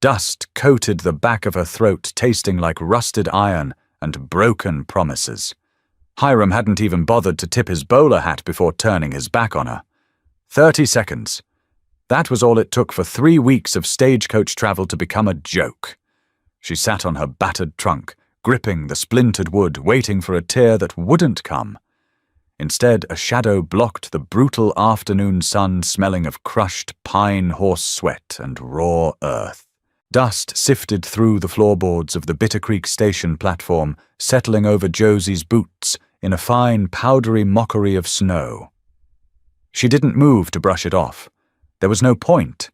Dust coated the back of her throat, tasting like rusted iron and broken promises. Hiram hadn't even bothered to tip his bowler hat before turning his back on her. 30 seconds. That was all it took for 3 weeks of stagecoach travel to become a joke. She sat on her battered trunk, gripping the splintered wood, waiting for a tear that wouldn't come. Instead, a shadow blocked the brutal afternoon sun, smelling of crushed pine horse sweat and raw earth. Dust sifted through the floorboards of the Bitter Creek station platform, settling over Josie's boots in a fine, powdery mockery of snow. She didn't move to brush it off. There was no point.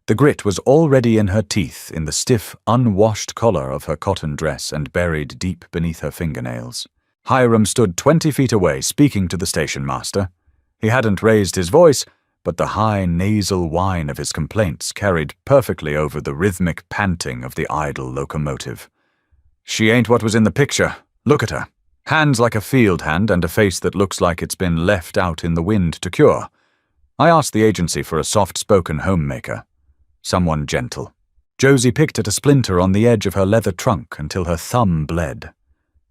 The grit was already in her teeth, in the stiff, unwashed collar of her cotton dress and buried deep beneath her fingernails. Hiram stood 20 feet away, speaking to the station master. He hadn't raised his voice, but the high nasal whine of his complaints carried perfectly over the rhythmic panting of the idle locomotive. "She ain't what was in the picture. Look at her. Hands like a field hand and a face that looks like it's been left out in the wind to cure. I asked the agency for a soft-spoken homemaker. Someone gentle." Josie picked at a splinter on the edge of her leather trunk until her thumb bled.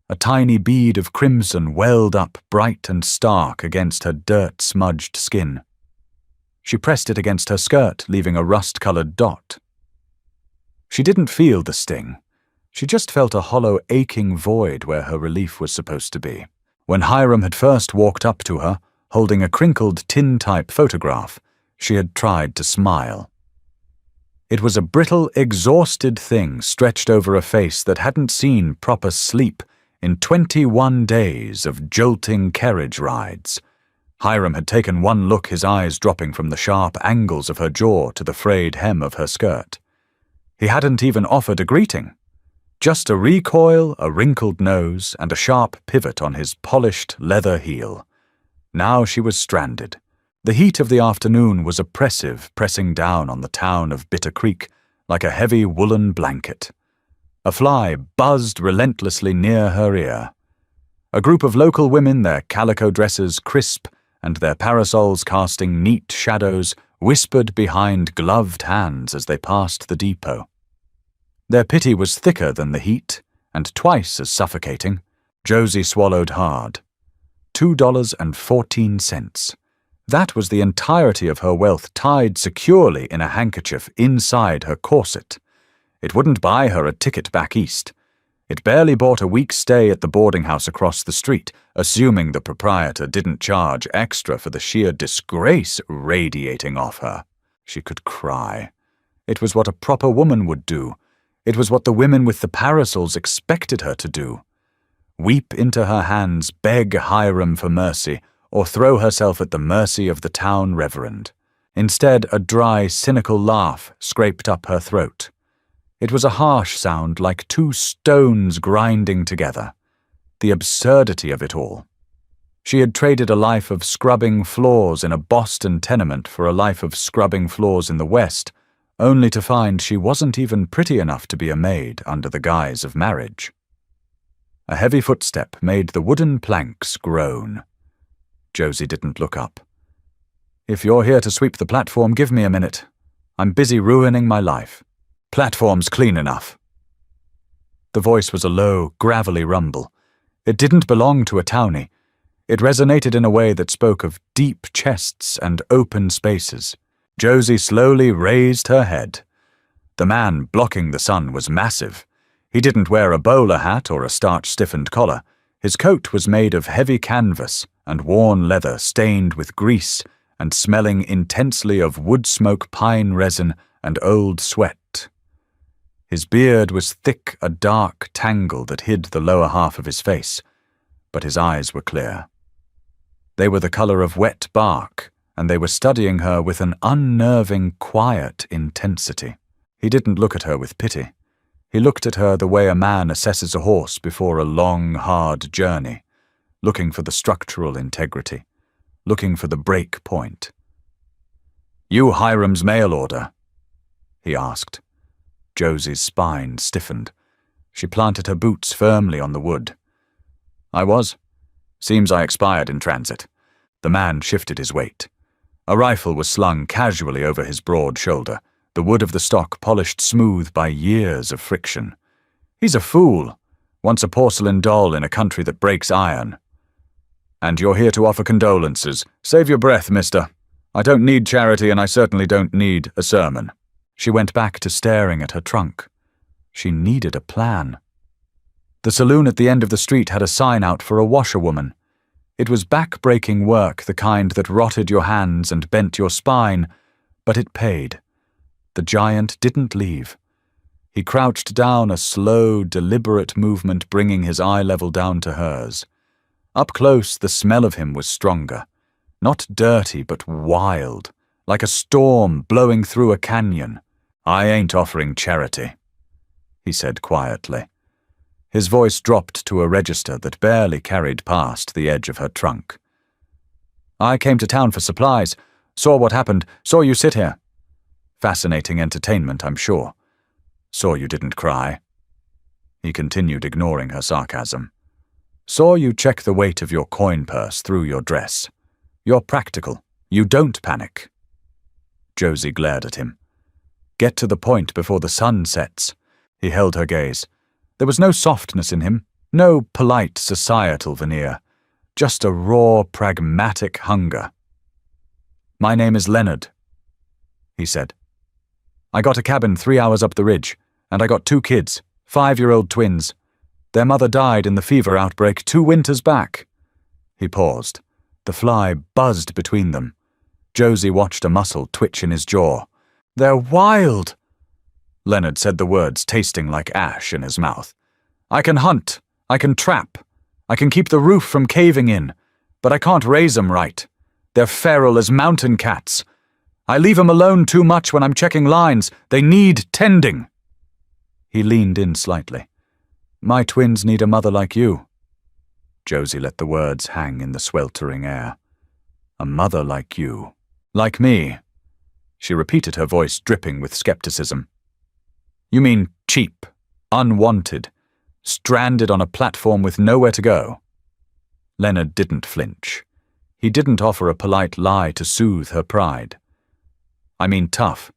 A tiny bead of crimson welled up bright and stark against her dirt-smudged skin. She pressed it against her skirt, leaving a rust-colored dot. She didn't feel the sting. She just felt a hollow, aching void where her relief was supposed to be. When Hiram had first walked up to her, holding a crinkled tin-type photograph, she had tried to smile. It was a brittle, exhausted thing stretched over a face that hadn't seen proper sleep in 21 days of jolting carriage rides. Hiram had taken one look, his eyes dropping from the sharp angles of her jaw to the frayed hem of her skirt. He hadn't even offered a greeting. Just a recoil, a wrinkled nose, and a sharp pivot on his polished leather heel. Now she was stranded. The heat of the afternoon was oppressive, pressing down on the town of Bitter Creek like a heavy woolen blanket. A fly buzzed relentlessly near her ear. A group of local women, their calico dresses crisp and their parasols casting neat shadows, whispered behind gloved hands as they passed the depot. Their pity was thicker than the heat, and twice as suffocating. Josie swallowed hard. $2.14. That was the entirety of her wealth tied securely in a handkerchief inside her corset. It wouldn't buy her a ticket back east. It barely bought a week's stay at the boarding house across the street, assuming the proprietor didn't charge extra for the sheer disgrace radiating off her. She could cry. It was what a proper woman would do. It was what the women with the parasols expected her to do. Weep into her hands, beg Hiram for mercy, or throw herself at the mercy of the town reverend. Instead, a dry, cynical laugh scraped up her throat. It was a harsh sound, like two stones grinding together. The absurdity of it all. She had traded a life of scrubbing floors in a Boston tenement for a life of scrubbing floors in the West, only to find she wasn't even pretty enough to be a maid under the guise of marriage. A heavy footstep made the wooden planks groan. Josie didn't look up. "If you're here to sweep the platform, give me a minute. I'm busy ruining my life. Platform's clean enough." The voice was a low, gravelly rumble. It didn't belong to a townie. It resonated in a way that spoke of deep chests and open spaces. Josie slowly raised her head. The man blocking the sun was massive. He didn't wear a bowler hat or a starch-stiffened collar. His coat was made of heavy canvas and worn leather stained with grease and smelling intensely of wood smoke, pine resin, and old sweat. His beard was thick, a dark tangle that hid the lower half of his face, but his eyes were clear. They were the color of wet bark, and they were studying her with an unnerving, quiet intensity. He didn't look at her with pity. He looked at her the way a man assesses a horse before a long, hard journey, looking for the structural integrity, looking for the break point. "You Hiram's mail order?" he asked. Josie's spine stiffened. She planted her boots firmly on the wood. "I was. Seems I expired in transit." The man shifted his weight. A rifle was slung casually over his broad shoulder, the wood of the stock polished smooth by years of friction. He's a fool, once a porcelain doll in a country that breaks iron. And you're here to offer condolences. Save your breath, mister. I don't need charity, and I certainly don't need a sermon. She went back to staring at her trunk. She needed a plan. The saloon at the end of the street had a sign out for a washerwoman. It was back-breaking work, the kind that rotted your hands and bent your spine, but it paid. The giant didn't leave. He crouched down, a slow, deliberate movement bringing his eye level down to hers. Up close, the smell of him was stronger. Not dirty, but wild, like a storm blowing through a canyon. I ain't offering charity, he said quietly. His voice dropped to a register that barely carried past the edge of her trunk. I came to town for supplies, saw what happened, saw you sit here. Fascinating entertainment, I'm sure. Saw you didn't cry. He continued, ignoring her sarcasm. Saw you check the weight of your coin purse through your dress. You're practical. You don't panic. Josie glared at him. Get to the point before the sun sets. He held her gaze. There was no softness in him, no polite societal veneer, just a raw, pragmatic hunger. My name is Leonard, he said. I got a cabin 3 hours up the ridge, and I got 2 kids, 5-year-old twins. Their mother died in the fever outbreak 2 winters back. He paused. The fly buzzed between them. Josie watched a muscle twitch in his jaw. They're wild, Leonard said, the words tasting like ash in his mouth. I can hunt, I can trap, I can keep the roof from caving in, but I can't raise 'em right. They're feral as mountain cats. I leave 'em alone too much when I'm checking lines. They need tending. He leaned in slightly. My twins need a mother like you. Josie let the words hang in the sweltering air. A mother like you. Like me. She repeated, her voice dripping with skepticism. You mean cheap, unwanted, stranded on a platform with nowhere to go? Leonard didn't flinch. He didn't offer a polite lie to soothe her pride. I mean tough.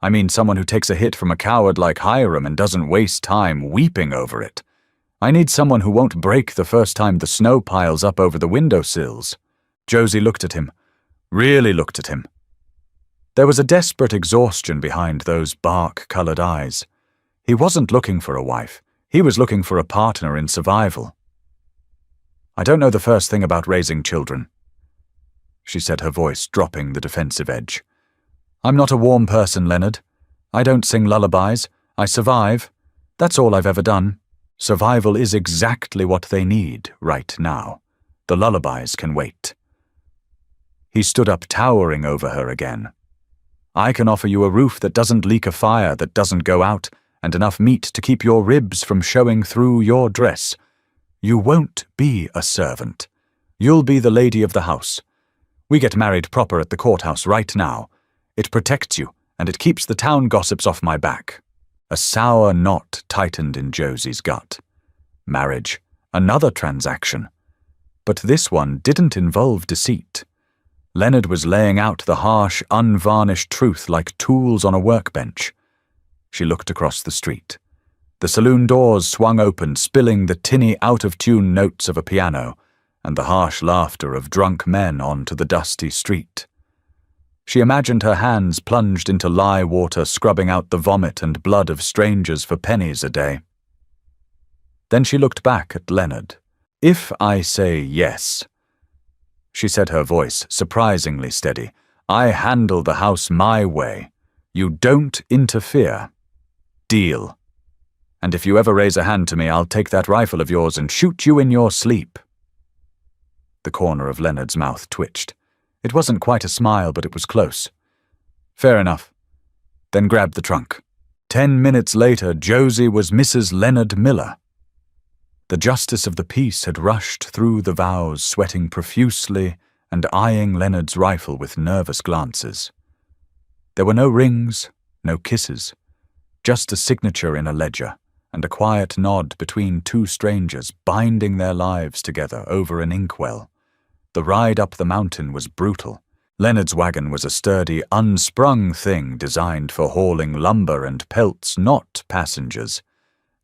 I mean someone who takes a hit from a coward like Hiram and doesn't waste time weeping over it. I need someone who won't break the first time the snow piles up over the windowsills. Josie looked at him. Really looked at him. There was a desperate exhaustion behind those bark-colored eyes. He wasn't looking for a wife. He was looking for a partner in survival. I don't know the first thing about raising children, she said, her voice dropping the defensive edge. I'm not a warm person, Leonard. I don't sing lullabies. I survive. That's all I've ever done. Survival is exactly what they need right now. The lullabies can wait. He stood up, towering over her again. I can offer you a roof that doesn't leak a fire that doesn't go out, and enough meat to keep your ribs from showing through your dress. You won't be a servant. You'll be the lady of the house. We get married proper at the courthouse right now. It protects you, and it keeps the town gossips off my back. A sour knot tightened in Josie's gut. Marriage, another transaction. But this one didn't involve deceit. Leonard was laying out the harsh, unvarnished truth like tools on a workbench. She looked across the street. The saloon doors swung open, spilling the tinny, out-of-tune notes of a piano and the harsh laughter of drunk men onto the dusty street. She imagined her hands plunged into lye water, scrubbing out the vomit and blood of strangers for pennies a day. Then she looked back at Leonard. If I say yes, she said, her voice surprisingly steady, I handle the house my way. You don't interfere. Deal. And if you ever raise a hand to me, I'll take that rifle of yours and shoot you in your sleep. The corner of Leonard's mouth twitched. It wasn't quite a smile, but it was close. Fair enough. Then grabbed the trunk. 10 minutes later, Josie was Mrs. Leonard Miller. The justice of the peace had rushed through the vows, sweating profusely and eyeing Leonard's rifle with nervous glances. There were no rings, no kisses, just a signature in a ledger and a quiet nod between 2 strangers binding their lives together over an inkwell. The ride up the mountain was brutal. Leonard's wagon was a sturdy, unsprung thing designed for hauling lumber and pelts, not passengers.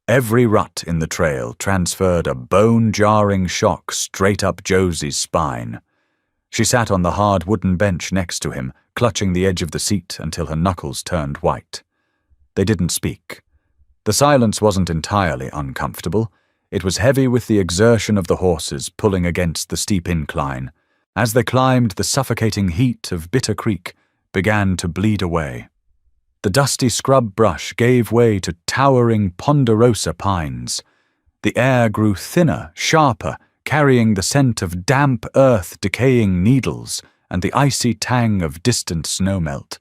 Every rut in the trail transferred a bone-jarring shock straight up Josie's spine. She sat on the hard wooden bench next to him, clutching the edge of the seat until her knuckles turned white. They didn't speak. The silence wasn't entirely uncomfortable. It was heavy with the exertion of the horses pulling against the steep incline. As they climbed, the suffocating heat of Bitter Creek began to bleed away. The dusty scrub brush gave way to towering ponderosa pines. The air grew thinner, sharper, carrying the scent of damp earth, decaying needles, and the icy tang of distant snowmelt.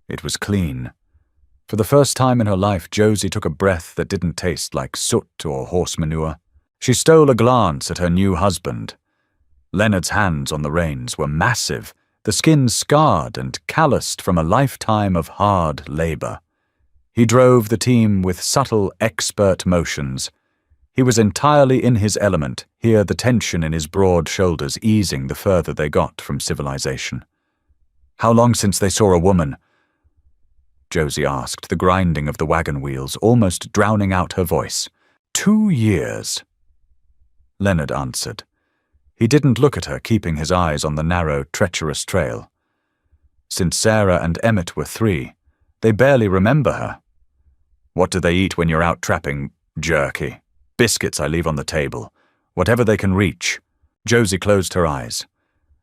It was clean. For the first time in her life, Josie took a breath that didn't taste like soot or horse manure. She stole a glance at her new husband. Leonard's hands on the reins were massive, the skin scarred and calloused from a lifetime of hard labor. He drove the team with subtle, expert motions. He was entirely in his element, here the tension in his broad shoulders easing the further they got from civilization. "How long since they saw a woman?" Josie asked, the grinding of the wagon wheels almost drowning out her voice. 2 years. Leonard answered. He didn't look at her, keeping his eyes on the narrow, treacherous trail. Since Sarah and Emmett were 3, they barely remember her. "What do they eat when you're out trapping? Jerky. Biscuits I leave on the table. Whatever they can reach." Josie closed her eyes.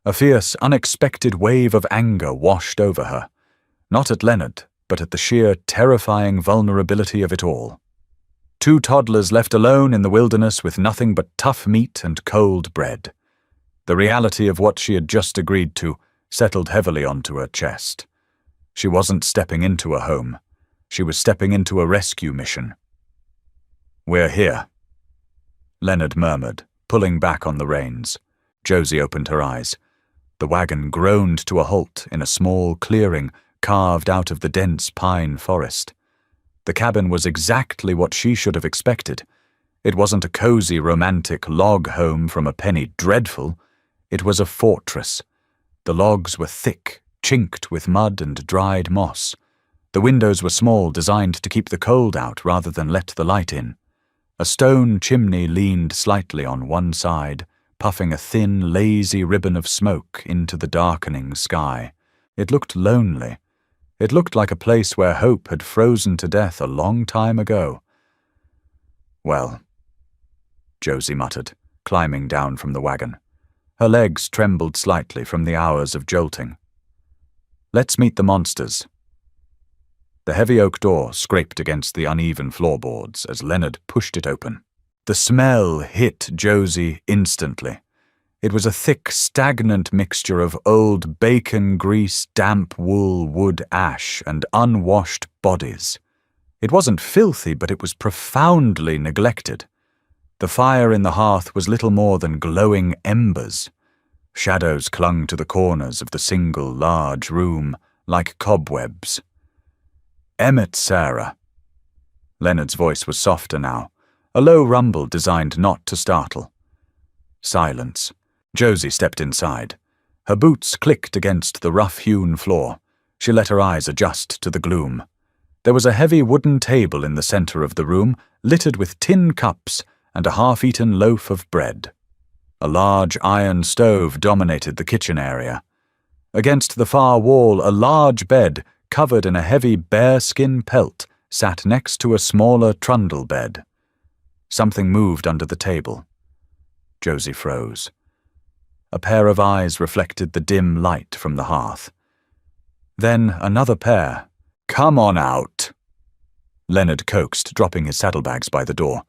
A fierce, unexpected wave of anger washed over her. Not at Leonard, but at the sheer, terrifying vulnerability of it all. 2 toddlers left alone in the wilderness with nothing but tough meat and cold bread. The reality of what she had just agreed to settled heavily onto her chest. She wasn't stepping into a home. She was stepping into a rescue mission. "We're here," Leonard murmured, pulling back on the reins. Josie opened her eyes. The wagon groaned to a halt in a small clearing carved out of the dense pine forest. The cabin was exactly what she should have expected. It wasn't a cozy, romantic log home from a penny dreadful. It was a fortress. The logs were thick, chinked with mud and dried moss. The windows were small, designed to keep the cold out rather than let the light in. A stone chimney leaned slightly on one side, puffing a thin, lazy ribbon of smoke into the darkening sky. It looked lonely. It looked like a place where hope had frozen to death a long time ago. "Well," Josie muttered, climbing down from the wagon. Her legs trembled slightly from the hours of jolting. "Let's meet the monsters." The heavy oak door scraped against the uneven floorboards as Leonard pushed it open. The smell hit Josie instantly. It was a thick, stagnant mixture of old bacon grease, damp wool, wood ash, and unwashed bodies. It wasn't filthy, but it was profoundly neglected. The fire in the hearth was little more than glowing embers. Shadows clung to the corners of the single large room like cobwebs. "Emmett, Sarah." Leonard's voice was softer now, a low rumble designed not to startle. Silence. Josie stepped inside. Her boots clicked against the rough-hewn floor. She let her eyes adjust to the gloom. There was a heavy wooden table in the center of the room, littered with tin cups and a half-eaten loaf of bread. A large iron stove dominated the kitchen area. Against the far wall, a large bed, covered in a heavy bearskin pelt, sat next to a smaller trundle bed. Something moved under the table. Josie froze. A pair of eyes reflected the dim light from the hearth. Then another pair. "Come on out," Leonard coaxed, dropping his saddlebags by the door.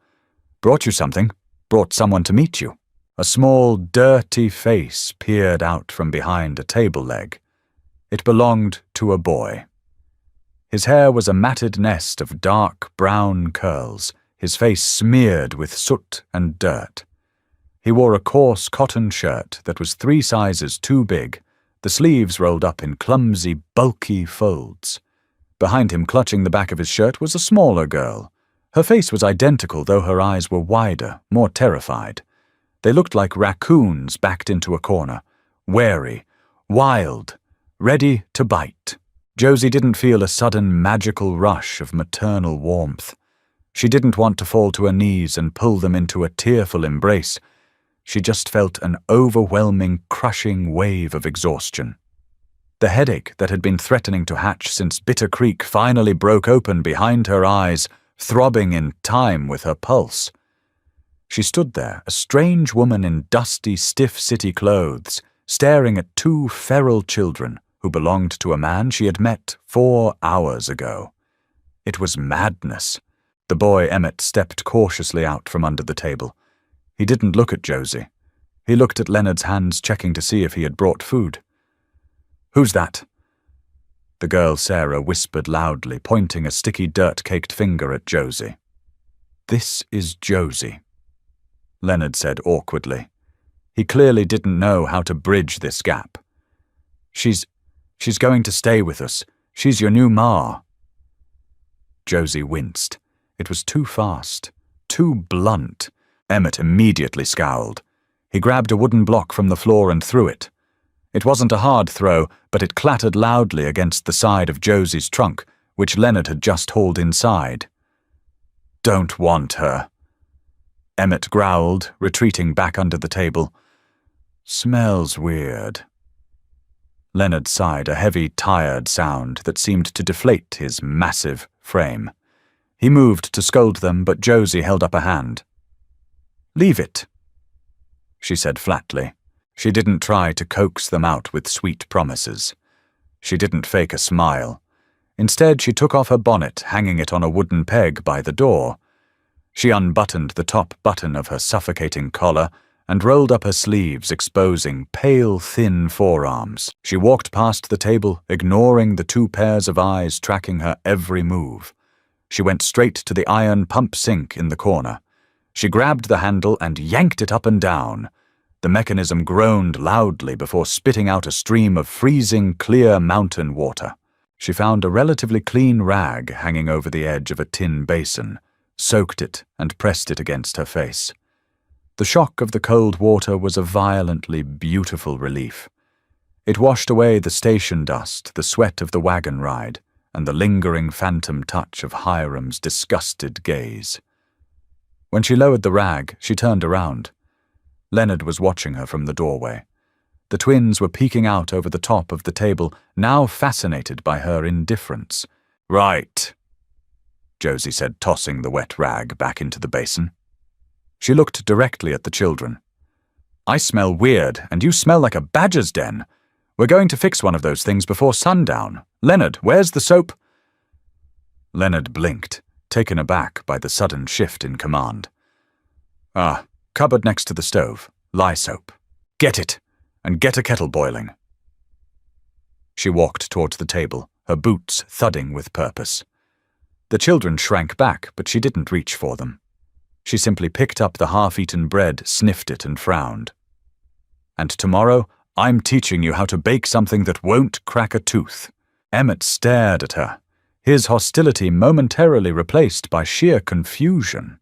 "Brought you something. Brought someone to meet you." A small, dirty face peered out from behind a table leg. It belonged to a boy. His hair was a matted nest of dark brown curls, his face smeared with soot and dirt. He wore a coarse cotton shirt that was 3 sizes too big, the sleeves rolled up in clumsy, bulky folds. Behind him, clutching the back of his shirt, was a smaller girl. Her face was identical, though her eyes were wider, more terrified. They looked like raccoons backed into a corner, wary, wild, ready to bite. Josie didn't feel a sudden magical rush of maternal warmth. She didn't want to fall to her knees and pull them into a tearful embrace. She just felt an overwhelming, crushing wave of exhaustion. The headache that had been threatening to hatch since Bitter Creek finally broke open behind her eyes, throbbing in time with her pulse. She stood there, a strange woman in dusty, stiff city clothes, staring at two feral children who belonged to a man she had met 4 hours ago. It was madness. The boy Emmett stepped cautiously out from under the table. He didn't look at Josie. He looked at Leonard's hands, checking to see if he had brought food. "Who's that?" The girl Sarah whispered loudly, pointing a sticky dirt-caked finger at Josie. "This is Josie," Leonard said awkwardly. He clearly didn't know how to bridge this gap. She's going to stay with us. She's your new ma." Josie winced. It was too fast, too blunt. Emmett immediately scowled. He grabbed a wooden block from the floor and threw it. It wasn't a hard throw, but it clattered loudly against the side of Josie's trunk, which Leonard had just hauled inside. "Don't want her," Emmett growled, retreating back under the table. "Smells weird." Leonard sighed, a heavy, tired sound that seemed to deflate his massive frame. He moved to scold them, but Josie held up a hand. "Leave it," she said flatly. She didn't try to coax them out with sweet promises. She didn't fake a smile. Instead, she took off her bonnet, hanging it on a wooden peg by the door. She unbuttoned the top button of her suffocating collar and rolled up her sleeves, exposing pale, thin forearms. She walked past the table, ignoring the 2 pairs of eyes tracking her every move. She went straight to the iron pump sink in the corner. She grabbed the handle and yanked it up and down. The mechanism groaned loudly before spitting out a stream of freezing, clear mountain water. She found a relatively clean rag hanging over the edge of a tin basin, soaked it, and pressed it against her face. The shock of the cold water was a violently beautiful relief. It washed away the station dust, the sweat of the wagon ride, and the lingering phantom touch of Hiram's disgusted gaze. When she lowered the rag, she turned around. Leonard was watching her from the doorway. The twins were peeking out over the top of the table, now fascinated by her indifference. "Right," Josie said, tossing the wet rag back into the basin. She looked directly at the children. "I smell weird, and you smell like a badger's den. We're going to fix one of those things before sundown. Leonard, where's the soap?" Leonard blinked, taken aback by the sudden shift in command. "Ah, cupboard next to the stove. Lye soap. Get it, and get a kettle boiling." She walked towards the table, her boots thudding with purpose. The children shrank back, but she didn't reach for them. She simply picked up the half-eaten bread, sniffed it, and frowned. "And tomorrow, I'm teaching you how to bake something that won't crack a tooth." Emmett stared at her, his hostility momentarily replaced by sheer confusion.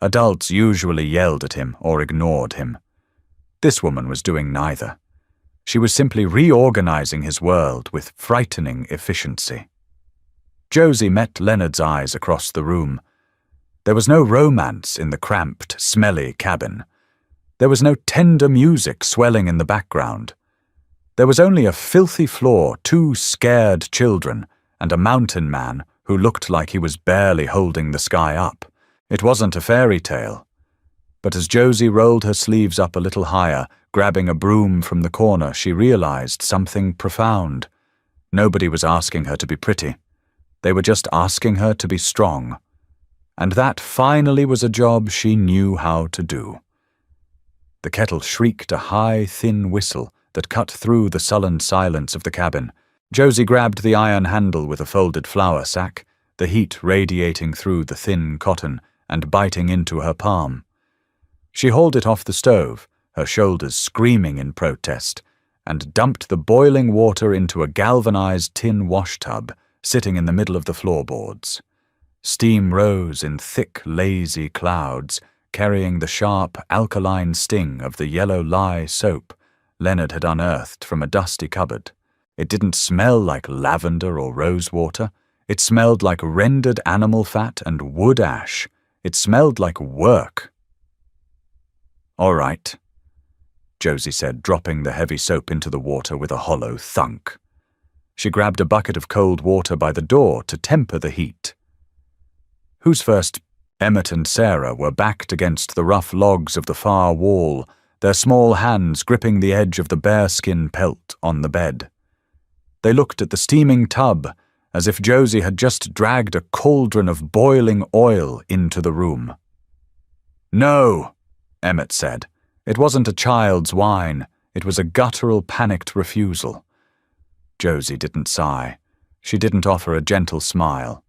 Adults usually yelled at him or ignored him. This woman was doing neither. She was simply reorganizing his world with frightening efficiency. Josie met Leonard's eyes across the room. There was no romance in the cramped, smelly cabin. There was no tender music swelling in the background. There was only a filthy floor, 2 scared children, and a mountain man who looked like he was barely holding the sky up. It wasn't a fairy tale. But as Josie rolled her sleeves up a little higher, grabbing a broom from the corner, she realized something profound. Nobody was asking her to be pretty. They were just asking her to be strong. And that finally was a job she knew how to do. The kettle shrieked a high, thin whistle that cut through the sullen silence of the cabin. Josie grabbed the iron handle with a folded flour sack, the heat radiating through the thin cotton and biting into her palm. She hauled it off the stove, her shoulders screaming in protest, and dumped the boiling water into a galvanized tin washtub sitting in the middle of the floorboards. Steam rose in thick, lazy clouds, carrying the sharp, alkaline sting of the yellow lye soap Leonard had unearthed from a dusty cupboard. It didn't smell like lavender or rosewater. It smelled like rendered animal fat and wood ash. It smelled like work. "All right," Josie said, dropping the heavy soap into the water with a hollow thunk. She grabbed a bucket of cold water by the door to temper the heat. "Who's first?" Emmett and Sarah were backed against the rough logs of the far wall, their small hands gripping the edge of the bearskin pelt on the bed. They looked at the steaming tub as if Josie had just dragged a cauldron of boiling oil into the room. "No," Emmett said. It wasn't a child's whine. It was a guttural, panicked refusal. Josie didn't sigh. She didn't offer a gentle smile.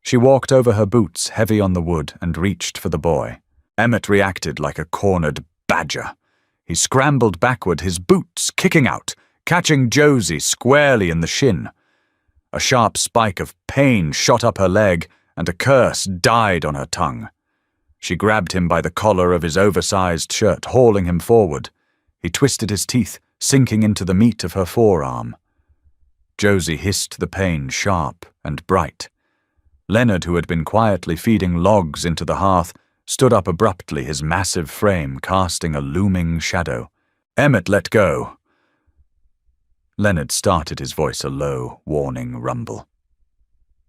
She walked over her boots, heavy on the wood, and reached for the boy. Emmett reacted like a cornered badger. He scrambled backward, his boots kicking out, catching Josie squarely in the shin. A sharp spike of pain shot up her leg, and a curse died on her tongue. She grabbed him by the collar of his oversized shirt, hauling him forward. He twisted his teeth, sinking into the meat of her forearm. Josie hissed the pain sharp and bright. Leonard, who had been quietly feeding logs into the hearth, stood up abruptly, his massive frame casting a looming shadow. "Emmett, let go." Leonard started, his voice a low, warning rumble.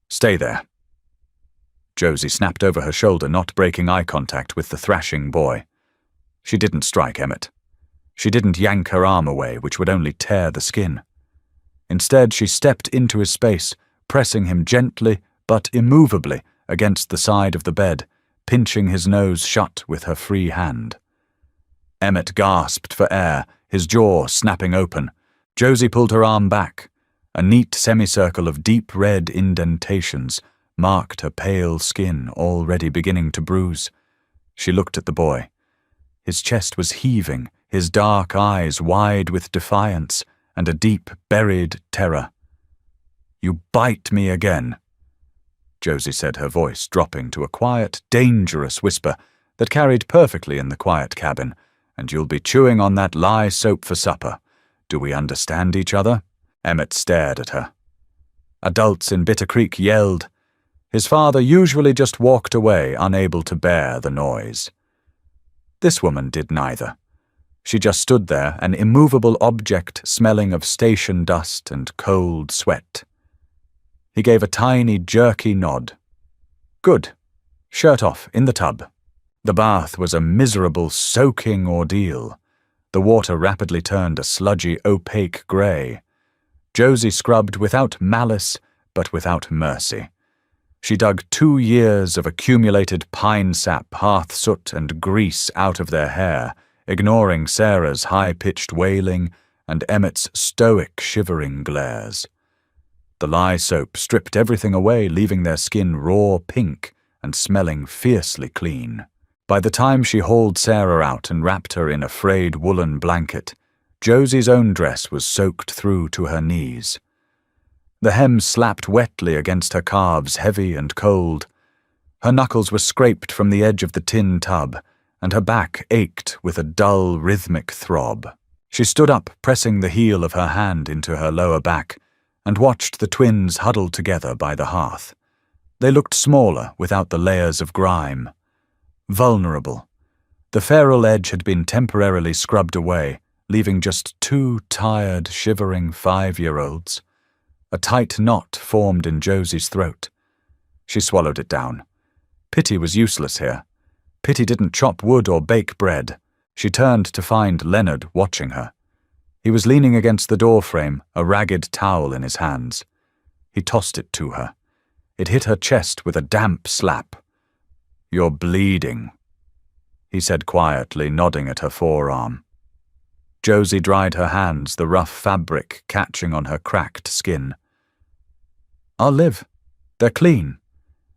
"Stay there." Josie snapped over her shoulder, not breaking eye contact with the thrashing boy. She didn't strike Emmett. She didn't yank her arm away, which would only tear the skin. Instead, she stepped into his space, pressing him gently but immovably against the side of the bed, pinching his nose shut with her free hand. Emmett gasped for air, his jaw snapping open. Josie pulled her arm back. A neat semicircle of deep red indentations marked her pale skin, already beginning to bruise. She looked at the boy. His chest was heaving, his dark eyes wide with defiance and a deep, buried terror. "You bite me again," Josie said, her voice dropping to a quiet, dangerous whisper that carried perfectly in the quiet cabin, "and you'll be chewing on that lye soap for supper. Do we understand each other?" Emmett stared at her. Adults in Bitter Creek yelled. His father usually just walked away, unable to bear the noise. This woman did neither. She just stood there, an immovable object smelling of station dust and cold sweat. He gave a tiny, jerky nod. "Good. Shirt off, in the tub." The bath was a miserable, soaking ordeal. The water rapidly turned a sludgy, opaque grey. Josie scrubbed without malice, but without mercy. She dug 2 years of accumulated pine sap, hearth soot, and grease out of their hair, ignoring Sarah's high-pitched wailing and Emmett's stoic, shivering glares. The lye soap stripped everything away, leaving their skin raw pink and smelling fiercely clean. By the time she hauled Sarah out and wrapped her in a frayed woolen blanket, Josie's own dress was soaked through to her knees. The hem slapped wetly against her calves, heavy and cold. Her knuckles were scraped from the edge of the tin tub, and her back ached with a dull, rhythmic throb. She stood up, pressing the heel of her hand into her lower back, and watched the twins huddled together by the hearth. They looked smaller without the layers of grime. Vulnerable. The feral edge had been temporarily scrubbed away, leaving just 2 tired, shivering 5-year-olds. A tight knot formed in Josie's throat. She swallowed it down. Pity was useless here. Pity didn't chop wood or bake bread. She turned to find Leonard watching her. He was leaning against the doorframe, a ragged towel in his hands. He tossed it to her. It hit her chest with a damp slap. "You're bleeding," he said quietly, nodding at her forearm. Josie dried her hands, the rough fabric catching on her cracked skin. "I'll live. They're clean.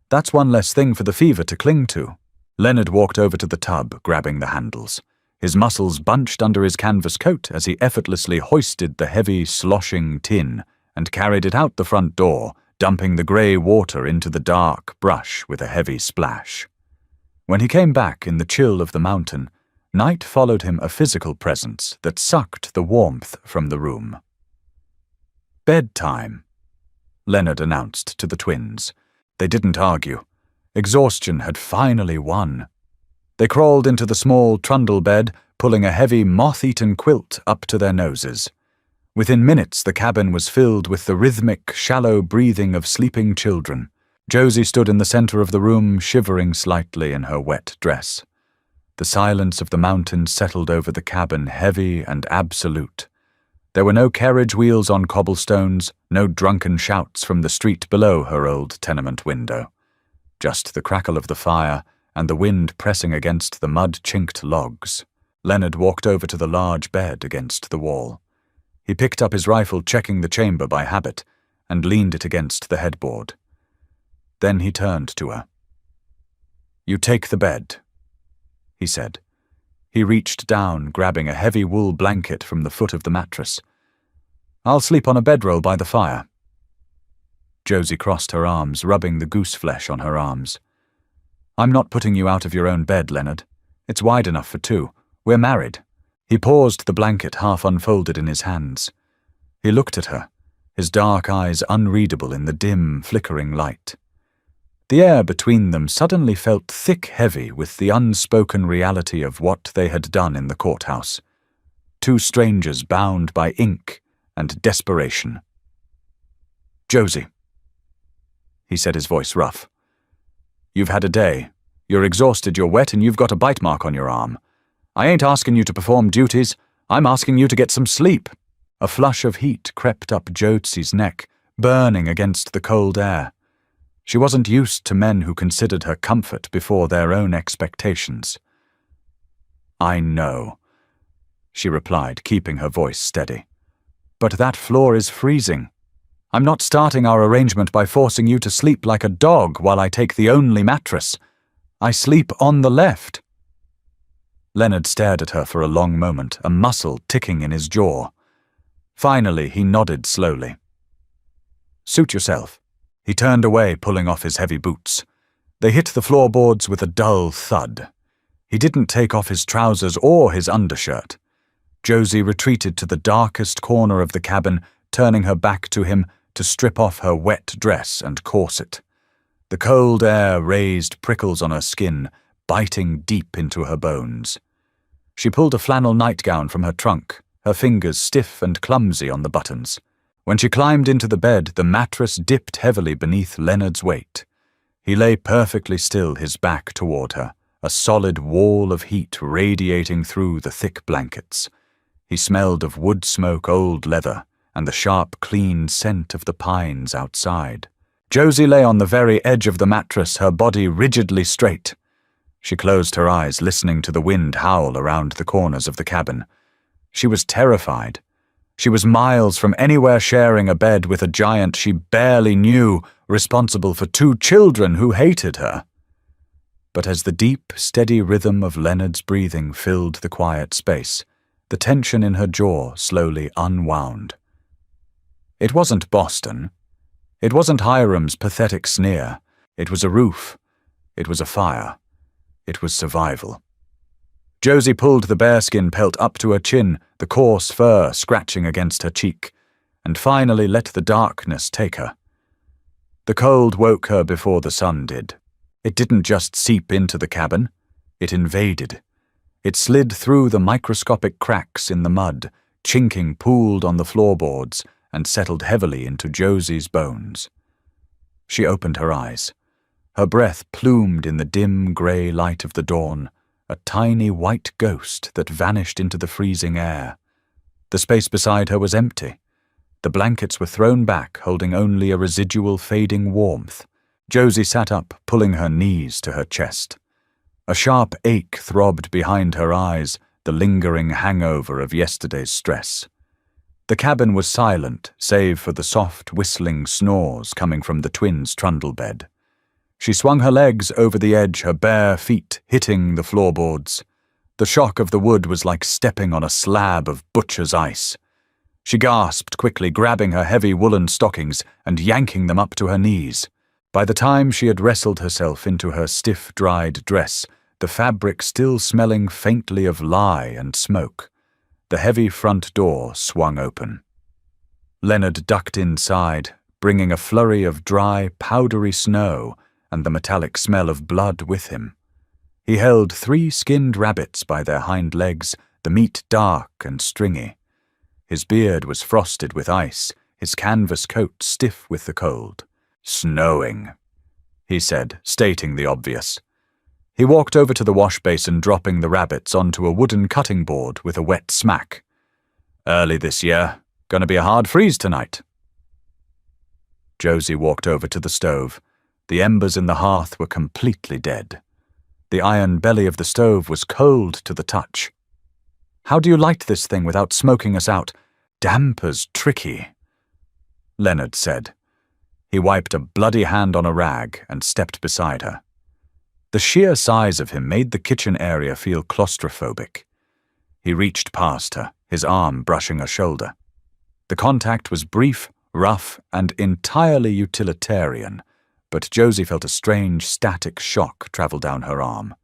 That's one less thing for the fever to cling to." Leonard walked over to the tub, grabbing the handles. His muscles bunched under his canvas coat as he effortlessly hoisted the heavy, sloshing tin and carried it out the front door, dumping the grey water into the dark brush with a heavy splash. When he came back in the chill of the mountain, night followed him, a physical presence that sucked the warmth from the room. Bedtime, Leonard announced to the twins. They didn't argue. Exhaustion had finally won. They crawled into the small trundle bed, pulling a heavy moth-eaten quilt up to their noses. Within minutes, the cabin was filled with the rhythmic, shallow breathing of sleeping children. Josie stood in the center of the room, shivering slightly in her wet dress. The silence of the mountains settled over the cabin, heavy and absolute. There were no carriage wheels on cobblestones, no drunken shouts from the street below her old tenement window. Just the crackle of the fire and the wind pressing against the mud-chinked logs. Leonard walked over to the large bed against the wall. He picked up his rifle, checking the chamber by habit, and leaned it against the headboard. Then he turned to her. "You take the bed," he said. He reached down, grabbing a heavy wool blanket from the foot of the mattress. "I'll sleep on a bedroll by the fire." Josie crossed her arms, rubbing the goose flesh on her arms. "I'm not putting you out of your own bed, Leonard. It's wide enough for two. We're married." He paused, the blanket half unfolded in his hands. He looked at her, his dark eyes unreadable in the dim, flickering light. The air between them suddenly felt thick-heavy with the unspoken reality of what they had done in the courthouse. Two strangers bound by ink and desperation. "Josie," he said, his voice rough. "You've had a day. You're exhausted, you're wet, and you've got a bite mark on your arm. I ain't asking you to perform duties. I'm asking you to get some sleep." A flush of heat crept up Josie's neck, burning against the cold air. She wasn't used to men who considered her comfort before their own expectations. "I know," she replied, keeping her voice steady. "But that floor is freezing. I'm not starting our arrangement by forcing you to sleep like a dog while I take the only mattress. I sleep on the left." Leonard stared at her for a long moment, a muscle ticking in his jaw. Finally, he nodded slowly. "Suit yourself." He turned away, pulling off his heavy boots. They hit the floorboards with a dull thud. He didn't take off his trousers or his undershirt. Josie retreated to the darkest corner of the cabin, turning her back to him to strip off her wet dress and corset. The cold air raised prickles on her skin, biting deep into her bones. She pulled a flannel nightgown from her trunk, her fingers stiff and clumsy on the buttons. When she climbed into the bed, the mattress dipped heavily beneath Leonard's weight. He lay perfectly still, his back toward her, a solid wall of heat radiating through the thick blankets. He smelled of wood smoke, old leather, and the sharp, clean scent of the pines outside. Josie lay on the very edge of the mattress, her body rigidly straight. She closed her eyes, listening to the wind howl around the corners of the cabin. She was terrified. She was miles from anywhere sharing a bed with a giant she barely knew, responsible for two children who hated her. But as the deep, steady rhythm of Leonard's breathing filled the quiet space, the tension in her jaw slowly unwound. It wasn't Boston. It wasn't Hiram's pathetic sneer. It was a roof. It was a fire. It was survival. Josie pulled the bearskin pelt up to her chin, the coarse fur scratching against her cheek, and finally let the darkness take her. The cold woke her before the sun did. It didn't just seep into the cabin. It invaded. It slid through the microscopic cracks in the mud, chinking pooled on the floorboards, and settled heavily into Josie's bones. She opened her eyes. Her breath plumed in the dim grey light of the dawn, a tiny white ghost that vanished into the freezing air. The space beside her was empty. The blankets were thrown back, holding only a residual fading warmth. Josie sat up, pulling her knees to her chest. A sharp ache throbbed behind her eyes, the lingering hangover of yesterday's stress. The cabin was silent, save for the soft, whistling snores coming from the twins' trundle bed. She swung her legs over the edge, her bare feet hitting the floorboards. The shock of the wood was like stepping on a slab of butcher's ice. She gasped quickly, grabbing her heavy woolen stockings and yanking them up to her knees. By the time she had wrestled herself into her stiff, dried dress, the fabric still smelling faintly of lye and smoke, the heavy front door swung open. Leonard ducked inside, bringing a flurry of dry, powdery snow and the metallic smell of blood with him. He held 3 skinned rabbits by their hind legs, the meat dark and stringy. His beard was frosted with ice, his canvas coat stiff with the cold. "Snowing," he said, stating the obvious. He walked over to the wash basin, dropping the rabbits onto a wooden cutting board with a wet smack. "Early this year. Gonna be a hard freeze tonight." Josie walked over to the stove. The embers in the hearth were completely dead. The iron belly of the stove was cold to the touch. "How do you light this thing without smoking us out? Damp as tricky," Leonard said. He wiped a bloody hand on a rag and stepped beside her. The sheer size of him made the kitchen area feel claustrophobic. He reached past her, his arm brushing her shoulder. The contact was brief, rough, and entirely utilitarian, but Josie felt a strange, static shock travel down her arm.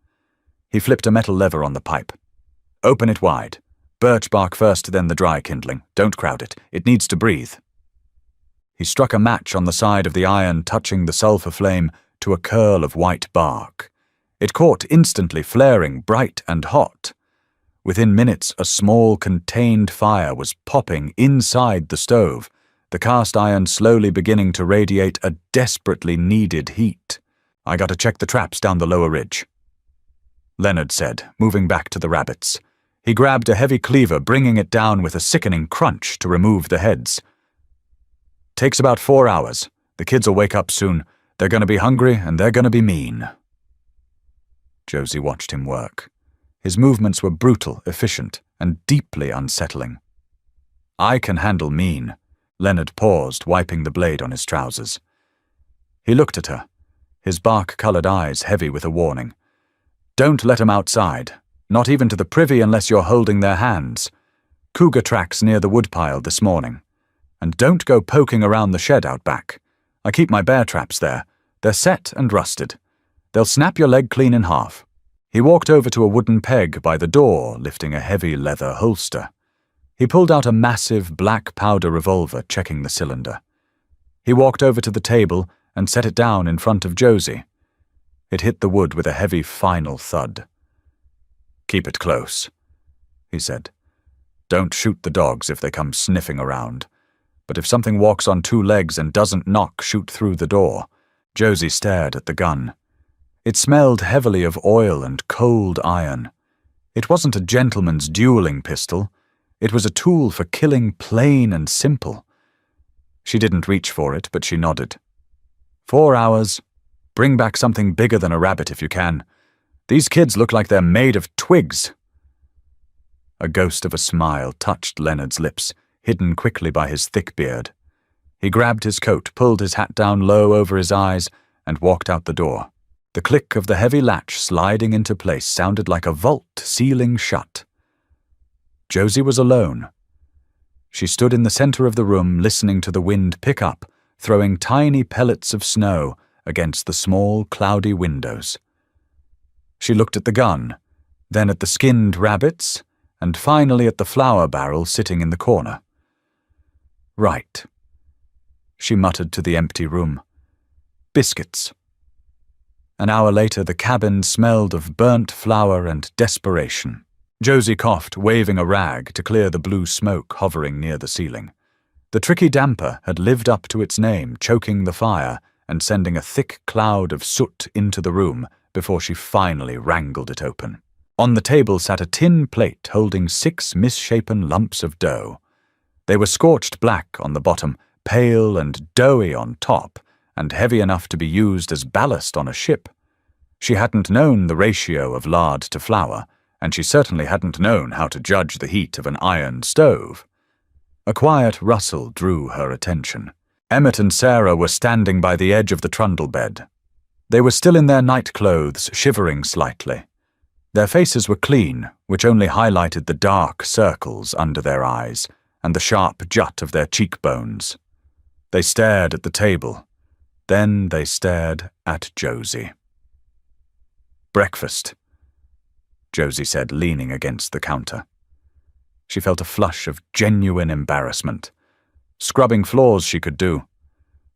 He flipped a metal lever on the pipe. "Open it wide. Birch bark first, then the dry kindling. Don't crowd it. It needs to breathe." He struck a match on the side of the iron, touching the sulfur flame to a curl of white bark. It caught instantly, flaring bright and hot. Within minutes, a small, contained fire was popping inside the stove, the cast iron slowly beginning to radiate a desperately needed heat. "I gotta check the traps down the lower ridge," Leonard said, moving back to the rabbits. He grabbed a heavy cleaver, bringing it down with a sickening crunch to remove the heads. "Takes about 4 hours. The kids will wake up soon. They're gonna be hungry and they're gonna be mean." Josie watched him work. His movements were brutal, efficient, and deeply unsettling. "I can handle mean." Leonard paused, wiping the blade on his trousers. He looked at her, his bark-colored eyes heavy with a warning. "Don't let 'em outside, not even to the privy unless you're holding their hands. Cougar tracks near the woodpile this morning. And don't go poking around the shed out back. I keep my bear traps there. They're set and rusted. They'll snap your leg clean in half." He walked over to a wooden peg by the door, lifting a heavy leather holster. He pulled out a massive black powder revolver, checking the cylinder. He walked over to the table and set it down in front of Josie. It hit the wood with a heavy final thud. "Keep it close," he said. "Don't shoot the dogs if they come sniffing around. But if something walks on 2 legs and doesn't knock, shoot through the door." Josie stared at the gun. It smelled heavily of oil and cold iron. It wasn't a gentleman's dueling pistol. It was a tool for killing plain and simple. She didn't reach for it, but she nodded. 4 hours. Bring back something bigger than a rabbit if you can. These kids look like they're made of twigs." A ghost of a smile touched Leonard's lips, hidden quickly by his thick beard. He grabbed his coat, pulled his hat down low over his eyes, and walked out the door. The click of the heavy latch sliding into place sounded like a vault sealing shut. Josie was alone. She stood in the center of the room, listening to the wind pick up, throwing tiny pellets of snow against the small, cloudy windows. She looked at the gun, then at the skinned rabbits, and finally at the flour barrel sitting in the corner. "Right," she muttered to the empty room. "Biscuits." An hour later, the cabin smelled of burnt flour and desperation. Josie coughed, waving a rag to clear the blue smoke hovering near the ceiling. The tricky damper had lived up to its name, choking the fire and sending a thick cloud of soot into the room before she finally wrangled it open. On the table sat a tin plate holding 6 misshapen lumps of dough. They were scorched black on the bottom, pale and doughy on top, and heavy enough to be used as ballast on a ship. She hadn't known the ratio of lard to flour, and she certainly hadn't known how to judge the heat of an iron stove. A quiet rustle drew her attention. Emmett and Sarah were standing by the edge of the trundle bed. They were still in their night clothes, shivering slightly. Their faces were clean, which only highlighted the dark circles under their eyes and the sharp jut of their cheekbones. They stared at the table. Then they stared at Josie. "Breakfast," Josie said, leaning against the counter. She felt a flush of genuine embarrassment. Scrubbing floors she could do.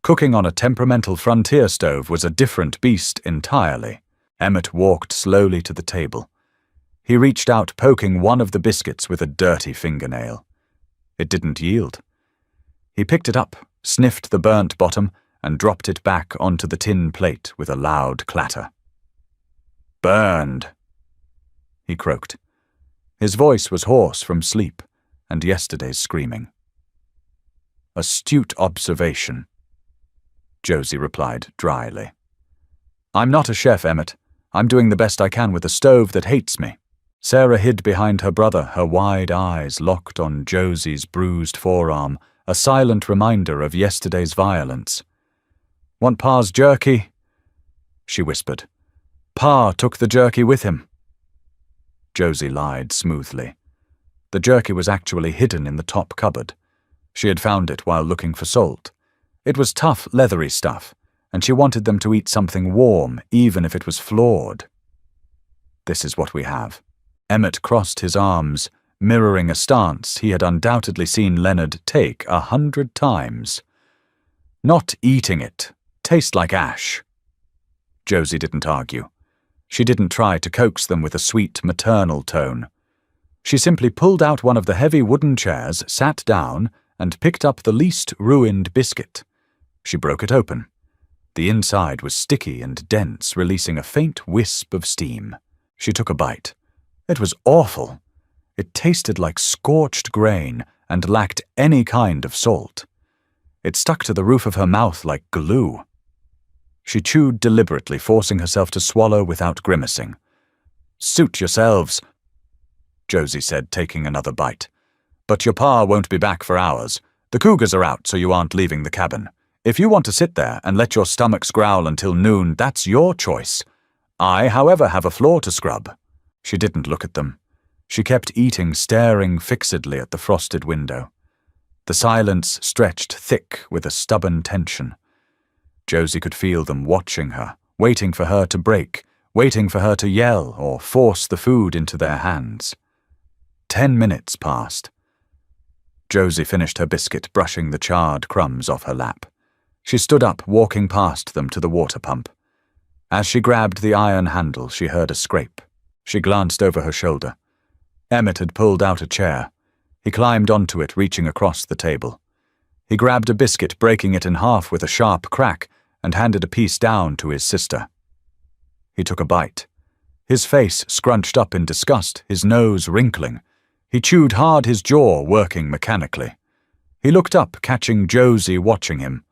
Cooking on a temperamental frontier stove was a different beast entirely. Emmett walked slowly to the table. He reached out, poking one of the biscuits with a dirty fingernail. It didn't yield. He picked it up, sniffed the burnt bottom, and dropped it back onto the tin plate with a loud clatter. "Burned," he croaked. His voice was hoarse from sleep and yesterday's screaming. "Astute observation," Josie replied dryly. "I'm not a chef, Emmett. I'm doing the best I can with a stove that hates me." Sarah hid behind her brother, her wide eyes locked on Josie's bruised forearm, a silent reminder of yesterday's violence. "Want Pa's jerky?" she whispered. "Pa took the jerky with him." Josie lied smoothly. The jerky was actually hidden in the top cupboard. She had found it while looking for salt. It was tough, leathery stuff, and she wanted them to eat something warm, even if it was flawed. "This is what we have." Emmett crossed his arms, mirroring a stance he had undoubtedly seen Leonard take 100 times. "Not eating it. Tastes like ash." Josie didn't argue. She didn't try to coax them with a sweet maternal tone. She simply pulled out one of the heavy wooden chairs, sat down, and picked up the least ruined biscuit. She broke it open. The inside was sticky and dense, releasing a faint wisp of steam. She took a bite. It was awful. It tasted like scorched grain and lacked any kind of salt. It stuck to the roof of her mouth like glue. She chewed deliberately, forcing herself to swallow without grimacing. "Suit yourselves," Josie said, taking another bite. "But your pa won't be back for hours. The cougars are out, so you aren't leaving the cabin. If you want to sit there and let your stomachs growl until noon, that's your choice. I, however, have a floor to scrub." She didn't look at them. She kept eating, staring fixedly at the frosted window. The silence stretched thick with a stubborn tension. Josie could feel them watching her, waiting for her to break, waiting for her to yell or force the food into their hands. 10 minutes passed. Josie finished her biscuit, brushing the charred crumbs off her lap. She stood up, walking past them to the water pump. As she grabbed the iron handle, she heard a scrape. She glanced over her shoulder. Emmett had pulled out a chair. He climbed onto it, reaching across the table. He grabbed a biscuit, breaking it in half with a sharp crack, and handed a piece down to his sister. He took a bite. His face scrunched up in disgust, his nose wrinkling. He chewed hard, his jaw working mechanically. He looked up, catching Josie watching him.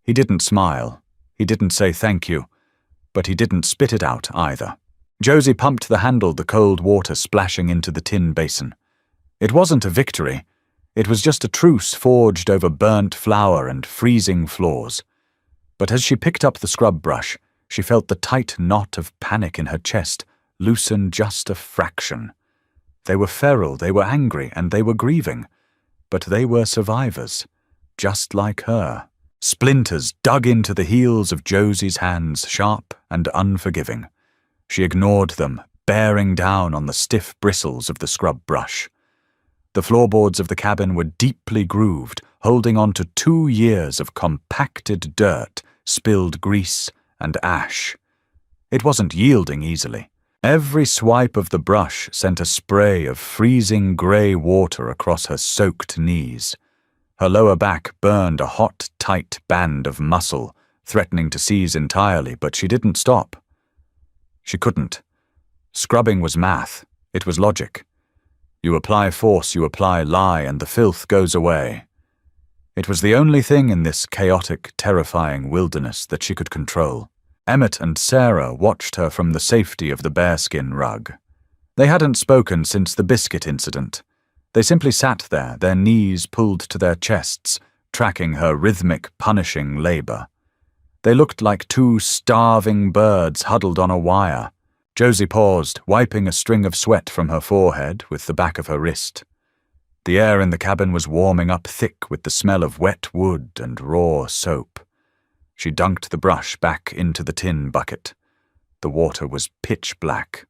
He didn't smile. He didn't say thank you. But he didn't spit it out either. Josie pumped the handle, the cold water splashing into the tin basin. It wasn't a victory. It was just a truce forged over burnt flour and freezing floors. But as she picked up the scrub brush, she felt the tight knot of panic in her chest loosen just a fraction. They were feral, they were angry, and they were grieving. But they were survivors, just like her. Splinters dug into the heels of Josie's hands, sharp and unforgiving. She ignored them, bearing down on the stiff bristles of the scrub brush. The floorboards of the cabin were deeply grooved, holding on to 2 years of compacted dirt, spilled grease, and ash. It wasn't yielding easily. Every swipe of the brush sent a spray of freezing grey water across her soaked knees. Her lower back burned a hot, tight band of muscle, threatening to seize entirely, but she didn't stop. She couldn't. Scrubbing was math. It was logic. You apply force, you apply lie, and the filth goes away. It was the only thing in this chaotic, terrifying wilderness that she could control. Emmett and Sarah watched her from the safety of the bearskin rug. They hadn't spoken since the biscuit incident. They simply sat there, their knees pulled to their chests, tracking her rhythmic, punishing labor. They looked like 2 starving birds huddled on a wire. Josie paused, wiping a string of sweat from her forehead with the back of her wrist. The air in the cabin was warming up thick with the smell of wet wood and raw soap. She dunked the brush back into the tin bucket. The water was pitch black.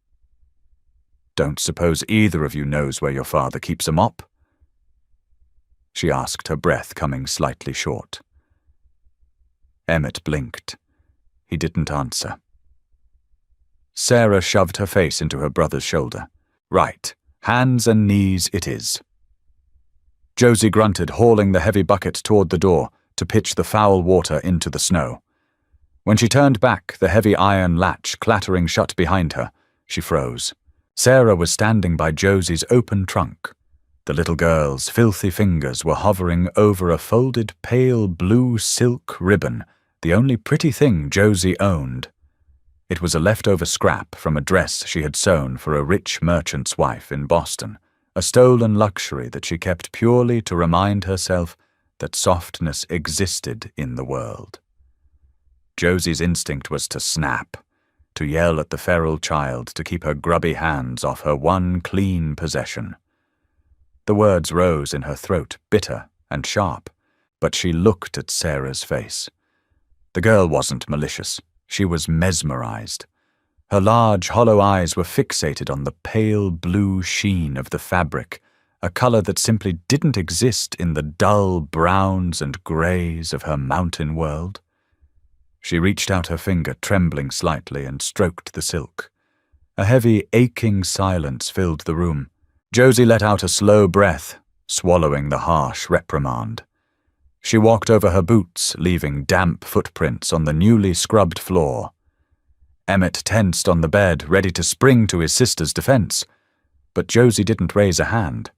"Don't suppose either of you knows where your father keeps a mop?" she asked, her breath coming slightly short. Emmett blinked. He didn't answer. Sarah shoved her face into her brother's shoulder. Right, hands and knees it is. Josie grunted, hauling the heavy bucket toward the door to pitch the foul water into the snow. When she turned back, the heavy iron latch clattering shut behind her, she froze. Sarah was standing by Josie's open trunk. The little girl's filthy fingers were hovering over a folded pale blue silk ribbon, the only pretty thing Josie owned. It was a leftover scrap from a dress she had sewn for a rich merchant's wife in Boston, a stolen luxury that she kept purely to remind herself that softness existed in the world. Josie's instinct was to snap, to yell at the feral child to keep her grubby hands off her one clean possession. The words rose in her throat, bitter and sharp, but she looked at Sarah's face. The girl wasn't malicious. She was mesmerized. Her large, hollow eyes were fixated on the pale blue sheen of the fabric, a color that simply didn't exist in the dull browns and grays of her mountain world. She reached out her finger, trembling slightly, and stroked the silk. A heavy, aching silence filled the room. Josie let out a slow breath, swallowing the harsh reprimand. She walked over her boots, leaving damp footprints on the newly scrubbed floor. Emmett tensed on the bed, ready to spring to his sister's defense, but Josie didn't raise a hand.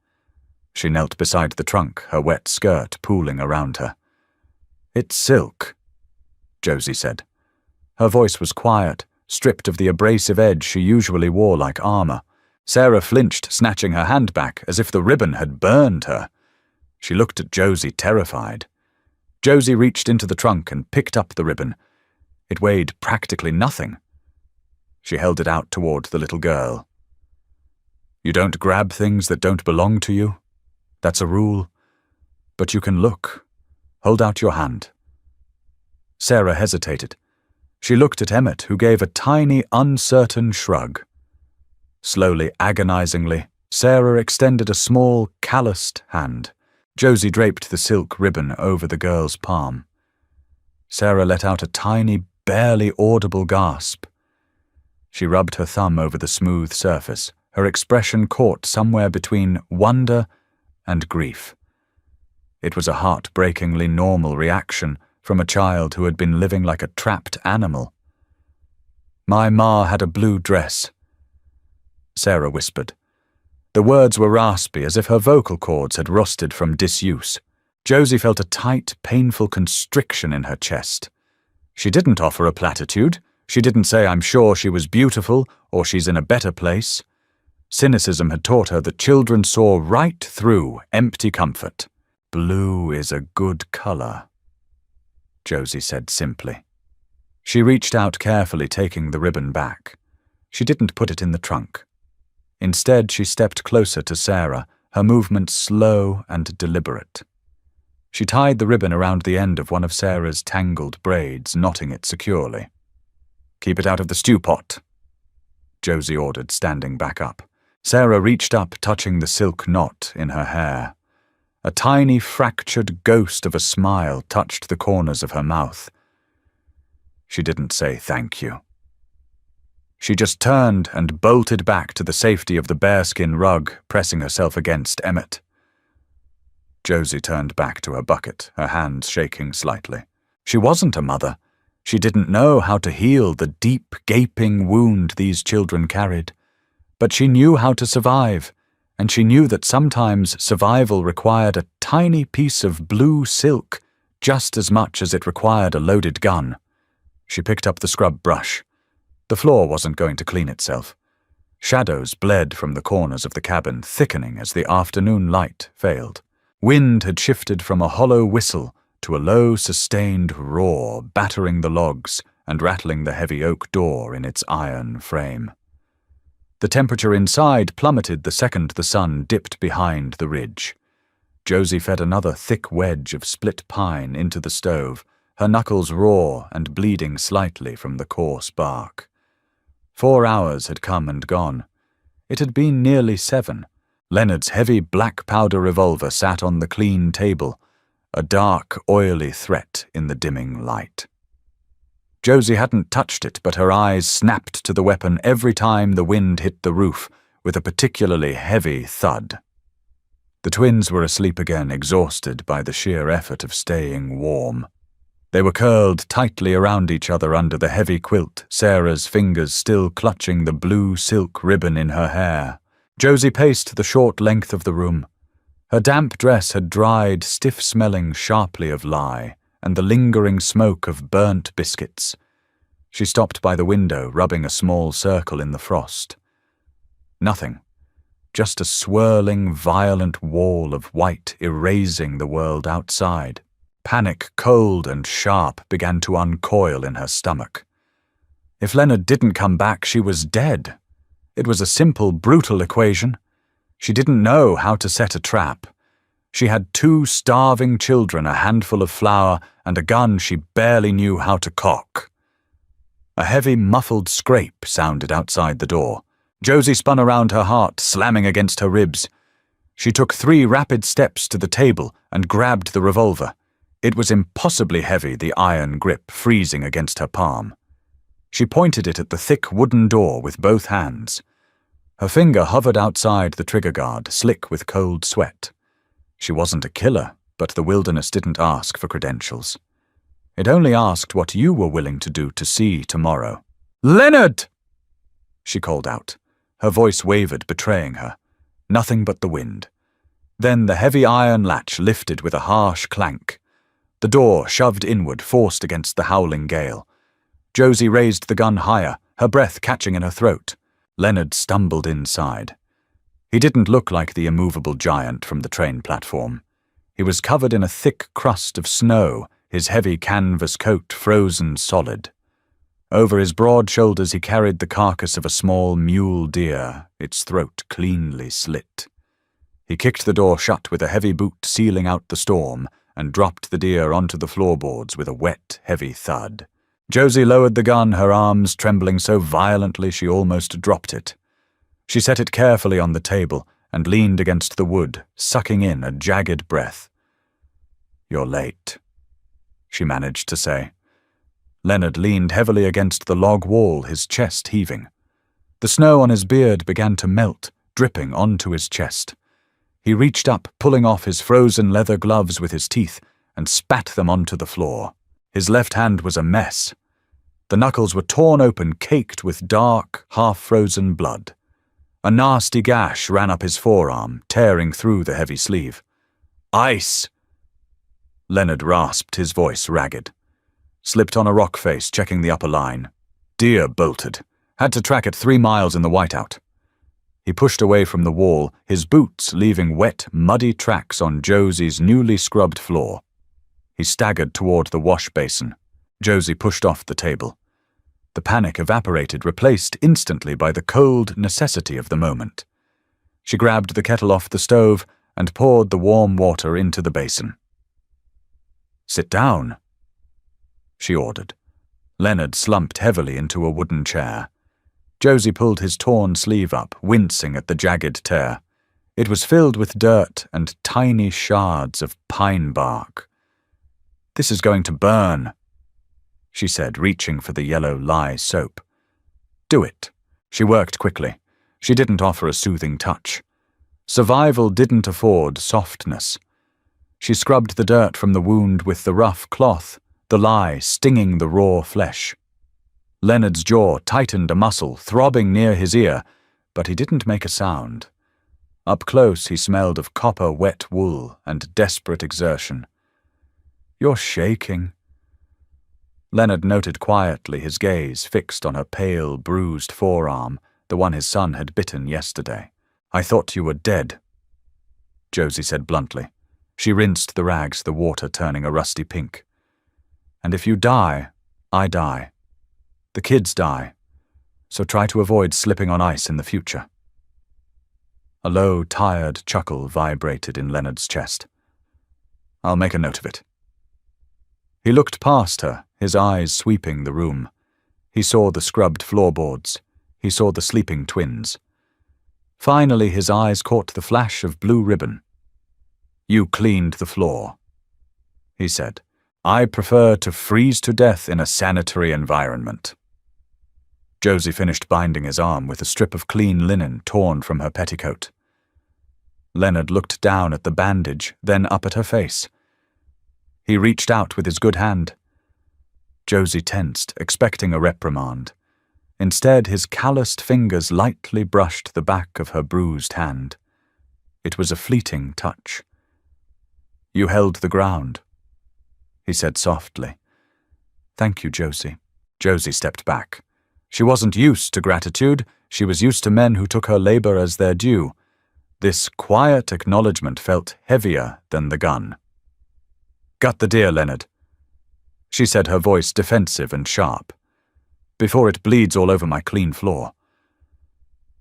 She knelt beside the trunk, her wet skirt pooling around her. "It's silk," Josie said. Her voice was quiet, stripped of the abrasive edge she usually wore like armor. Sarah flinched, snatching her hand back, as if the ribbon had burned her. She looked at Josie, terrified. Josie reached into the trunk and picked up the ribbon. It weighed practically nothing. She held it out toward the little girl. "You don't grab things that don't belong to you. That's a rule. But you can look. Hold out your hand." Sarah hesitated. She looked at Emmett, who gave a tiny, uncertain shrug. Slowly, agonizingly, Sarah extended a small, calloused hand. Josie draped the silk ribbon over the girl's palm. Sarah let out a tiny, barely audible gasp. She rubbed her thumb over the smooth surface, her expression caught somewhere between wonder and grief. It was a heartbreakingly normal reaction from a child who had been living like a trapped animal. "My ma had a blue dress," Sarah whispered. The words were raspy, as if her vocal cords had rusted from disuse. Josie felt a tight, painful constriction in her chest. She didn't offer a platitude. She didn't say, "I'm sure she was beautiful," or "she's in a better place." Cynicism had taught her that children saw right through empty comfort. "Blue is a good color," Josie said simply. She reached out carefully, taking the ribbon back. She didn't put it in the trunk. Instead, she stepped closer to Sarah, her movements slow and deliberate. She tied the ribbon around the end of one of Sarah's tangled braids, knotting it securely. "Keep it out of the stew pot," Josie ordered, standing back up. Sarah reached up, touching the silk knot in her hair. A tiny, fractured ghost of a smile touched the corners of her mouth. She didn't say thank you. She just turned and bolted back to the safety of the bearskin rug, pressing herself against Emmett. Josie turned back to her bucket, her hands shaking slightly. She wasn't a mother. She didn't know how to heal the deep, gaping wound these children carried. But she knew how to survive, and she knew that sometimes survival required a tiny piece of blue silk just as much as it required a loaded gun. She picked up the scrub brush. The floor wasn't going to clean itself. Shadows bled from the corners of the cabin, thickening as the afternoon light failed. Wind had shifted from a hollow whistle to a low, sustained roar, battering the logs and rattling the heavy oak door in its iron frame. The temperature inside plummeted the second the sun dipped behind the ridge. Josie fed another thick wedge of split pine into the stove, her knuckles raw and bleeding slightly from the coarse bark. 4 hours had come and gone. It had been nearly 7, Leonard's heavy black powder revolver sat on the clean table, a dark, oily threat in the dimming light. Josie hadn't touched it, but her eyes snapped to the weapon every time the wind hit the roof, with a particularly heavy thud. The twins were asleep again, exhausted by the sheer effort of staying warm. They were curled tightly around each other under the heavy quilt, Sarah's fingers still clutching the blue silk ribbon in her hair. Josie paced the short length of the room. Her damp dress had dried, stiff-smelling sharply of lye, and the lingering smoke of burnt biscuits. She stopped by the window, rubbing a small circle in the frost. Nothing. Just a swirling, violent wall of white erasing the world outside. Panic, cold and sharp, began to uncoil in her stomach. If Leonard didn't come back, she was dead. It was a simple, brutal equation. She didn't know how to set a trap. She had 2 starving children, a handful of flour, and a gun she barely knew how to cock. A heavy, muffled scrape sounded outside the door. Josie spun around, her heart slamming against her ribs. She took 3 rapid steps to the table and grabbed the revolver. It was impossibly heavy, the iron grip freezing against her palm. She pointed it at the thick wooden door with both hands. Her finger hovered outside the trigger guard, slick with cold sweat. She wasn't a killer, but the wilderness didn't ask for credentials. It only asked what you were willing to do to see tomorrow. "Leonard!" she called out. Her voice wavered, betraying her. Nothing but the wind. Then the heavy iron latch lifted with a harsh clank. The door shoved inward, forced against the howling gale. Josie raised the gun higher, her breath catching in her throat. Leonard stumbled inside. He didn't look like the immovable giant from the train platform. He was covered in a thick crust of snow, his heavy canvas coat frozen solid. Over his broad shoulders he carried the carcass of a small mule deer, its throat cleanly slit. He kicked the door shut with a heavy boot, sealing out the storm, and dropped the deer onto the floorboards with a wet, heavy thud. Josie lowered the gun, her arms trembling so violently she almost dropped it. She set it carefully on the table and leaned against the wood, sucking in a jagged breath. "You're late," she managed to say. Leonard leaned heavily against the log wall, his chest heaving. The snow on his beard began to melt, dripping onto his chest. He reached up, pulling off his frozen leather gloves with his teeth, and spat them onto the floor. His left hand was a mess. The knuckles were torn open, caked with dark, half-frozen blood. A nasty gash ran up his forearm, tearing through the heavy sleeve. "Ice!" Leonard rasped, his voice ragged. Slipped on a rock face, checking the upper line. Deer bolted. Had to track it 3 miles in the whiteout. He pushed away from the wall, his boots leaving wet, muddy tracks on Josie's newly scrubbed floor. He staggered toward the wash basin. Josie pushed off the table. The panic evaporated, replaced instantly by the cold necessity of the moment. She grabbed the kettle off the stove and poured the warm water into the basin. "Sit down," she ordered. Leonard slumped heavily into a wooden chair. Josie pulled his torn sleeve up, wincing at the jagged tear. It was filled with dirt and tiny shards of pine bark. "This is going to burn," she said, reaching for the yellow lye soap. "Do it." She worked quickly. She didn't offer a soothing touch. Survival didn't afford softness. She scrubbed the dirt from the wound with the rough cloth, the lye stinging the raw flesh. Leonard's jaw tightened a muscle, throbbing near his ear, but he didn't make a sound. Up close he smelled of copper-wet wool and desperate exertion. "You're shaking." Leonard noted quietly, his gaze fixed on her pale, bruised forearm, the one his son had bitten yesterday. "I thought you were dead," Josie said bluntly. She rinsed the rags, the water turning a rusty pink. "And if you die, I die. The kids die, so try to avoid slipping on ice in the future." A low, tired chuckle vibrated in Leonard's chest. "I'll make a note of it." He looked past her, his eyes sweeping the room. He saw the scrubbed floorboards. He saw the sleeping twins. Finally, his eyes caught the flash of blue ribbon. "You cleaned the floor," he said. "I prefer to freeze to death in a sanitary environment." Josie finished binding his arm with a strip of clean linen torn from her petticoat. Leonard looked down at the bandage, then up at her face. He reached out with his good hand. Josie tensed, expecting a reprimand. Instead, his calloused fingers lightly brushed the back of her bruised hand. It was a fleeting touch. "You held the ground," he said softly. "Thank you, Josie." Josie stepped back. She wasn't used to gratitude. She was used to men who took her labor as their due. This quiet acknowledgement felt heavier than the gun. "Gut the deer, Leonard," she said, her voice defensive and sharp, "before it bleeds all over my clean floor."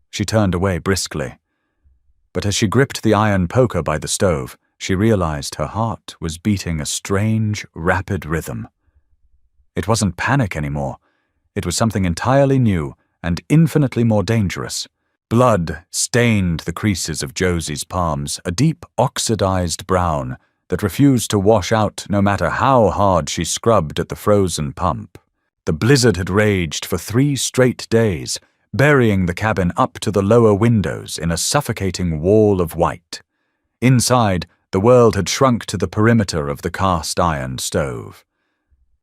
She turned away briskly. But as she gripped the iron poker by the stove, she realized her heart was beating a strange, rapid rhythm. It wasn't panic anymore. It was something entirely new and infinitely more dangerous. Blood stained the creases of Josie's palms, a deep, oxidized brown that refused to wash out no matter how hard she scrubbed at the frozen pump. The blizzard had raged for 3 straight days, burying the cabin up to the lower windows in a suffocating wall of white. Inside, the world had shrunk to the perimeter of the cast-iron stove.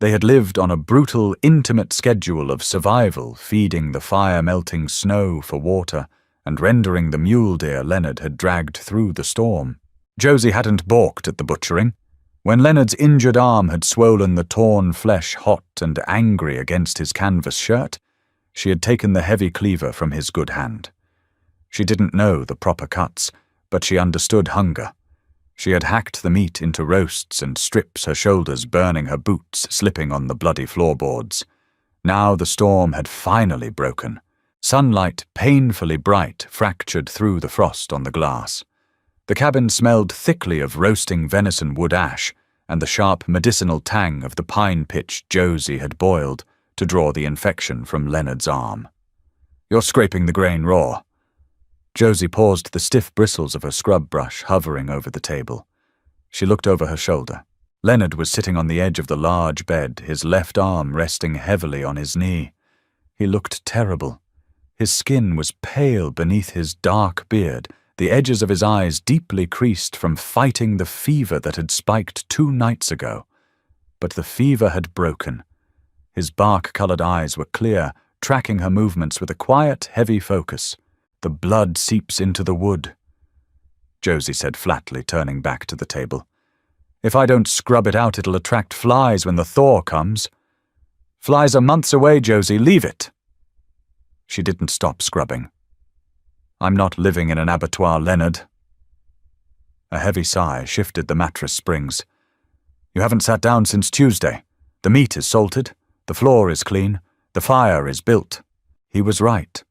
They had lived on a brutal, intimate schedule of survival, feeding the fire-melting snow for water and rendering the mule deer Leonard had dragged through the storm. Josie hadn't balked at the butchering. When Leonard's injured arm had swollen the torn flesh hot and angry against his canvas shirt, she had taken the heavy cleaver from his good hand. She didn't know the proper cuts, but she understood hunger. She had hacked the meat into roasts and strips, her shoulders burning, her boots slipping on the bloody floorboards. Now the storm had finally broken. Sunlight, painfully bright, fractured through the frost on the glass. The cabin smelled thickly of roasting venison wood ash and the sharp medicinal tang of the pine pitch Josie had boiled to draw the infection from Leonard's arm. "You're scraping the grain raw." Josie paused, the stiff bristles of her scrub brush hovering over the table. She looked over her shoulder. Leonard was sitting on the edge of the large bed, his left arm resting heavily on his knee. He looked terrible. His skin was pale beneath his dark beard, the edges of his eyes deeply creased from fighting the fever that had spiked 2 nights ago. But the fever had broken. His bark-colored eyes were clear, tracking her movements with a quiet, heavy focus. "The blood seeps into the wood," Josie said flatly, turning back to the table. "If I don't scrub it out, it'll attract flies when the thaw comes." "Flies are months away, Josie. Leave it." She didn't stop scrubbing. "I'm not living in an abattoir, Leonard." A heavy sigh shifted the mattress springs. "You haven't sat down since Tuesday. The meat is salted. The floor is clean. The fire is built." He was right.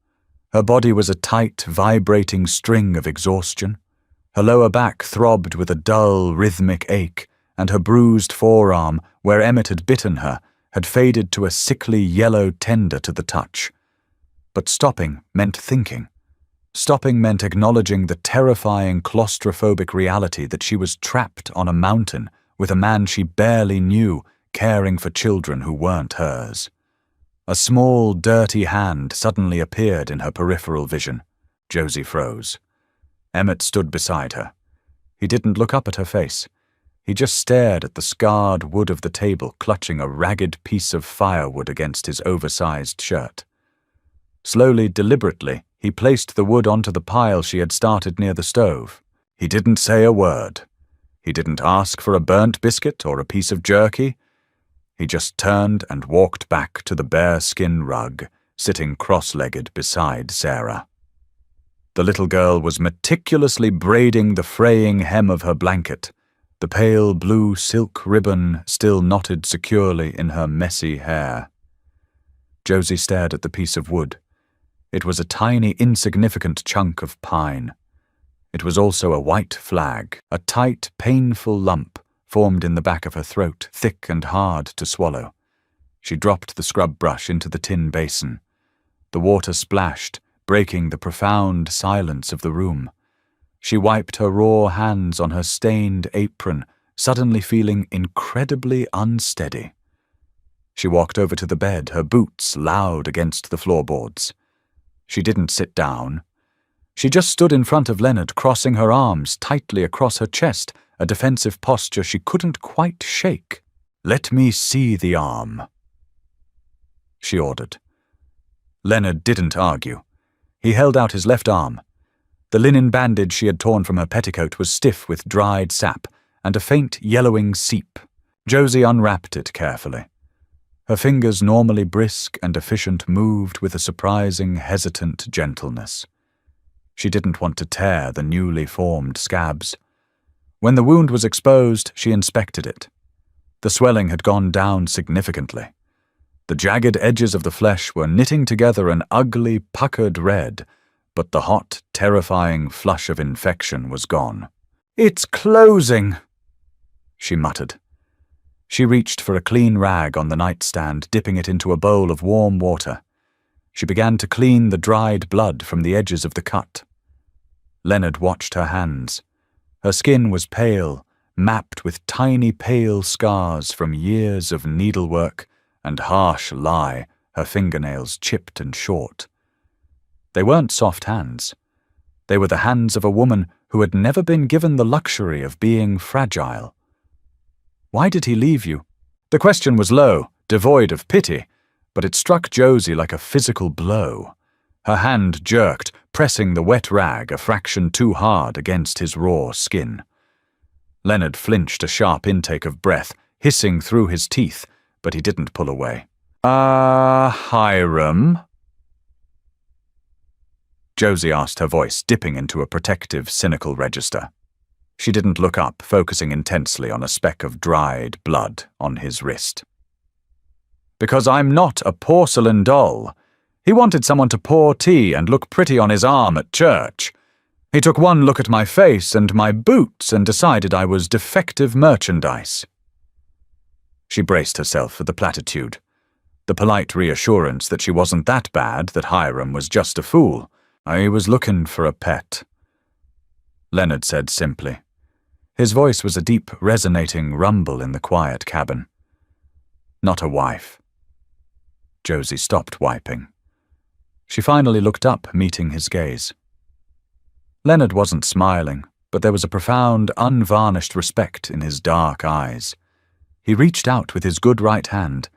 Her body was a tight, vibrating string of exhaustion. Her lower back throbbed with a dull, rhythmic ache, and her bruised forearm, where Emmett had bitten her, had faded to a sickly yellow tender to the touch. But stopping meant thinking. Stopping meant acknowledging the terrifying, claustrophobic reality that she was trapped on a mountain with a man she barely knew, caring for children who weren't hers. A small, dirty hand suddenly appeared in her peripheral vision. Josie froze. Emmett stood beside her. He didn't look up at her face. He just stared at the scarred wood of the table, clutching a ragged piece of firewood against his oversized shirt. Slowly, deliberately, he placed the wood onto the pile she had started near the stove. He didn't say a word. He didn't ask for a burnt biscuit or a piece of jerky. He just turned and walked back to the bearskin rug, sitting cross-legged beside Sarah. The little girl was meticulously braiding the fraying hem of her blanket, the pale blue silk ribbon still knotted securely in her messy hair. Josie stared at the piece of wood. It was a tiny, insignificant chunk of pine. It was also a white flag, a tight, painful lump formed in the back of her throat, thick and hard to swallow. She dropped the scrub brush into the tin basin. The water splashed, breaking the profound silence of the room. She wiped her raw hands on her stained apron, suddenly feeling incredibly unsteady. She walked over to the bed, her boots loud against the floorboards. She didn't sit down. She just stood in front of Leonard, crossing her arms tightly across her chest, a defensive posture she couldn't quite shake. "Let me see the arm," she ordered. Leonard didn't argue. He held out his left arm. The linen bandage she had torn from her petticoat was stiff with dried sap and a faint yellowing seep. Josie unwrapped it carefully. Her fingers, normally brisk and efficient, moved with a surprising, hesitant gentleness. She didn't want to tear the newly formed scabs. When the wound was exposed, she inspected it. The swelling had gone down significantly. The jagged edges of the flesh were knitting together an ugly, puckered red, but the hot, terrifying flush of infection was gone. "It's closing," she muttered. She reached for a clean rag on the nightstand, dipping it into a bowl of warm water. She began to clean the dried blood from the edges of the cut. Leonard watched her hands. Her skin was pale, mapped with tiny pale scars from years of needlework and harsh lye, her fingernails chipped and short. They weren't soft hands. They were the hands of a woman who had never been given the luxury of being fragile. "Why did he leave you?" The question was low, devoid of pity, but it struck Josie like a physical blow. Her hand jerked, pressing the wet rag a fraction too hard against his raw skin. Leonard flinched a sharp intake of breath, hissing through his teeth, but he didn't pull away. Hiram?" Josie asked, her voice dipping into a protective, cynical register. She didn't look up, focusing intensely on a speck of dried blood on his wrist. "Because I'm not a porcelain doll. He wanted someone to pour tea and look pretty on his arm at church. He took one look at my face and my boots and decided I was defective merchandise." She braced herself for the platitude, the polite reassurance that she wasn't that bad, that Hiram was just a fool. "I was looking for a pet," Leonard said simply. His voice was a deep, resonating rumble in the quiet cabin. "Not a wife." Josie stopped wiping. She finally looked up, meeting his gaze. Leonard wasn't smiling, but there was a profound, unvarnished respect in his dark eyes. He reached out with his good right hand.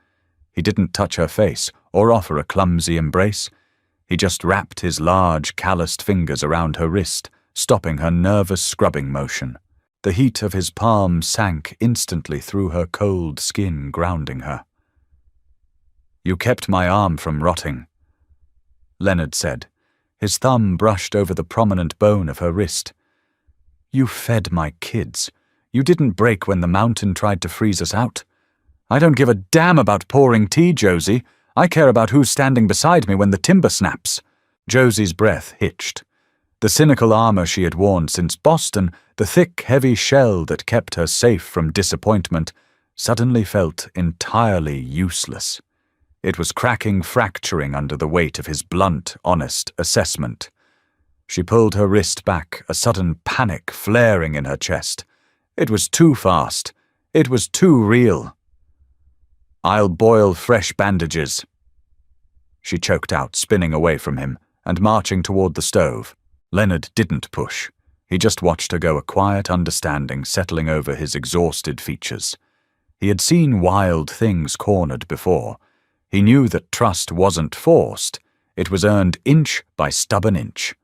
He didn't touch her face or offer a clumsy embrace. He just wrapped his large, calloused fingers around her wrist, stopping her nervous scrubbing motion. The heat of his palm sank instantly through her cold skin, grounding her. "You kept my arm from rotting," Leonard said. His thumb brushed over the prominent bone of her wrist. "You fed my kids. You didn't break when the mountain tried to freeze us out. I don't give a damn about pouring tea, Josie. I care about who's standing beside me when the timber snaps." Josie's breath hitched. The cynical armor she had worn since Boston, the thick, heavy shell that kept her safe from disappointment, suddenly felt entirely useless. It was cracking, fracturing under the weight of his blunt, honest assessment. She pulled her wrist back, a sudden panic flaring in her chest. It was too fast. It was too real. "I'll boil fresh bandages," she choked out, spinning away from him and marching toward the stove. Leonard didn't push. He just watched her go, a quiet understanding settling over his exhausted features. He had seen wild things cornered before. He knew that trust wasn't forced. It was earned inch by stubborn inch.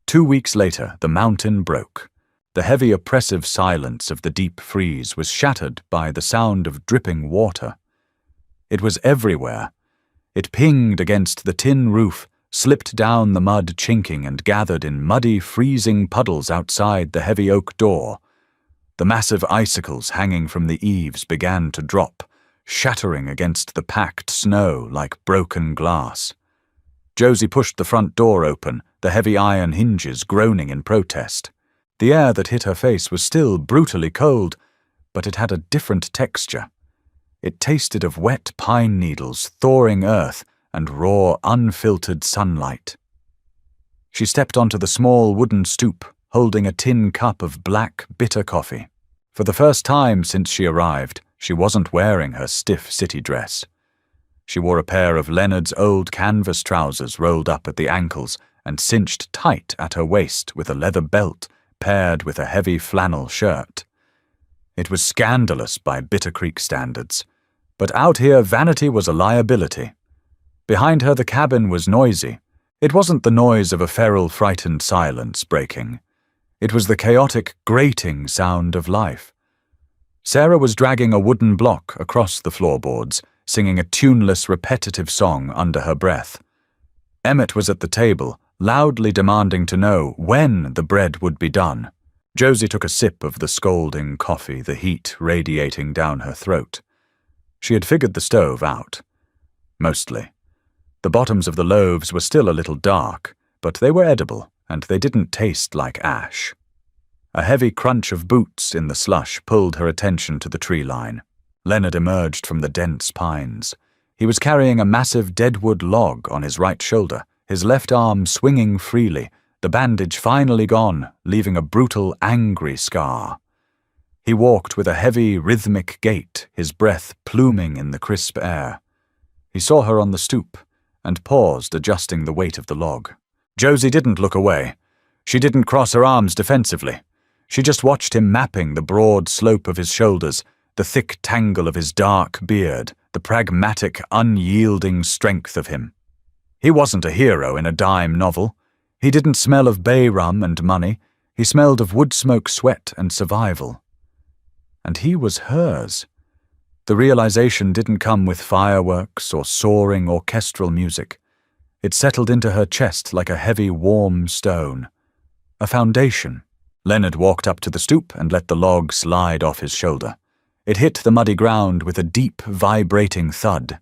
2 weeks later, the mountain broke. The heavy, oppressive silence of the deep freeze was shattered by the sound of dripping water. It was everywhere. It pinged against the tin roof, slipped down the mud, chinking, and gathered in muddy, freezing puddles outside the heavy oak door. The massive icicles hanging from the eaves began to drop, shattering against the packed snow like broken glass. Josie pushed the front door open, the heavy iron hinges groaning in protest. The air that hit her face was still brutally cold, but it had a different texture. It tasted of wet pine needles, thawing earth, and raw, unfiltered sunlight. She stepped onto the small wooden stoop, holding a tin cup of black, bitter coffee. For the first time since she arrived, she wasn't wearing her stiff city dress. She wore a pair of Leonard's old canvas trousers rolled up at the ankles and cinched tight at her waist with a leather belt paired with a heavy flannel shirt. It was scandalous by Bitter Creek standards, but out here vanity was a liability. Behind her the cabin was noisy. It wasn't the noise of a feral, frightened silence breaking. It was the chaotic, grating sound of life. Sarah was dragging a wooden block across the floorboards, singing a tuneless, repetitive song under her breath. Emmett was at the table, loudly demanding to know when the bread would be done. Josie took a sip of the scalding coffee, the heat radiating down her throat. She had figured the stove out. Mostly. The bottoms of the loaves were still a little dark, but they were edible, and they didn't taste like ash. A heavy crunch of boots in the slush pulled her attention to the tree line. Leonard emerged from the dense pines. He was carrying a massive deadwood log on his right shoulder, his left arm swinging freely, the bandage finally gone, leaving a brutal, angry scar. He walked with a heavy, rhythmic gait, his breath pluming in the crisp air. He saw her on the stoop and paused, adjusting the weight of the log. Josie didn't look away. She didn't cross her arms defensively. She just watched him mapping the broad slope of his shoulders, the thick tangle of his dark beard, the pragmatic, unyielding strength of him. He wasn't a hero in a dime novel. He didn't smell of bay rum and money. He smelled of wood smoke, sweat, and survival. And he was hers. The realization didn't come with fireworks or soaring orchestral music. It settled into her chest like a heavy, warm stone. A foundation. Leonard walked up to the stoop and let the log slide off his shoulder. It hit the muddy ground with a deep, vibrating thud.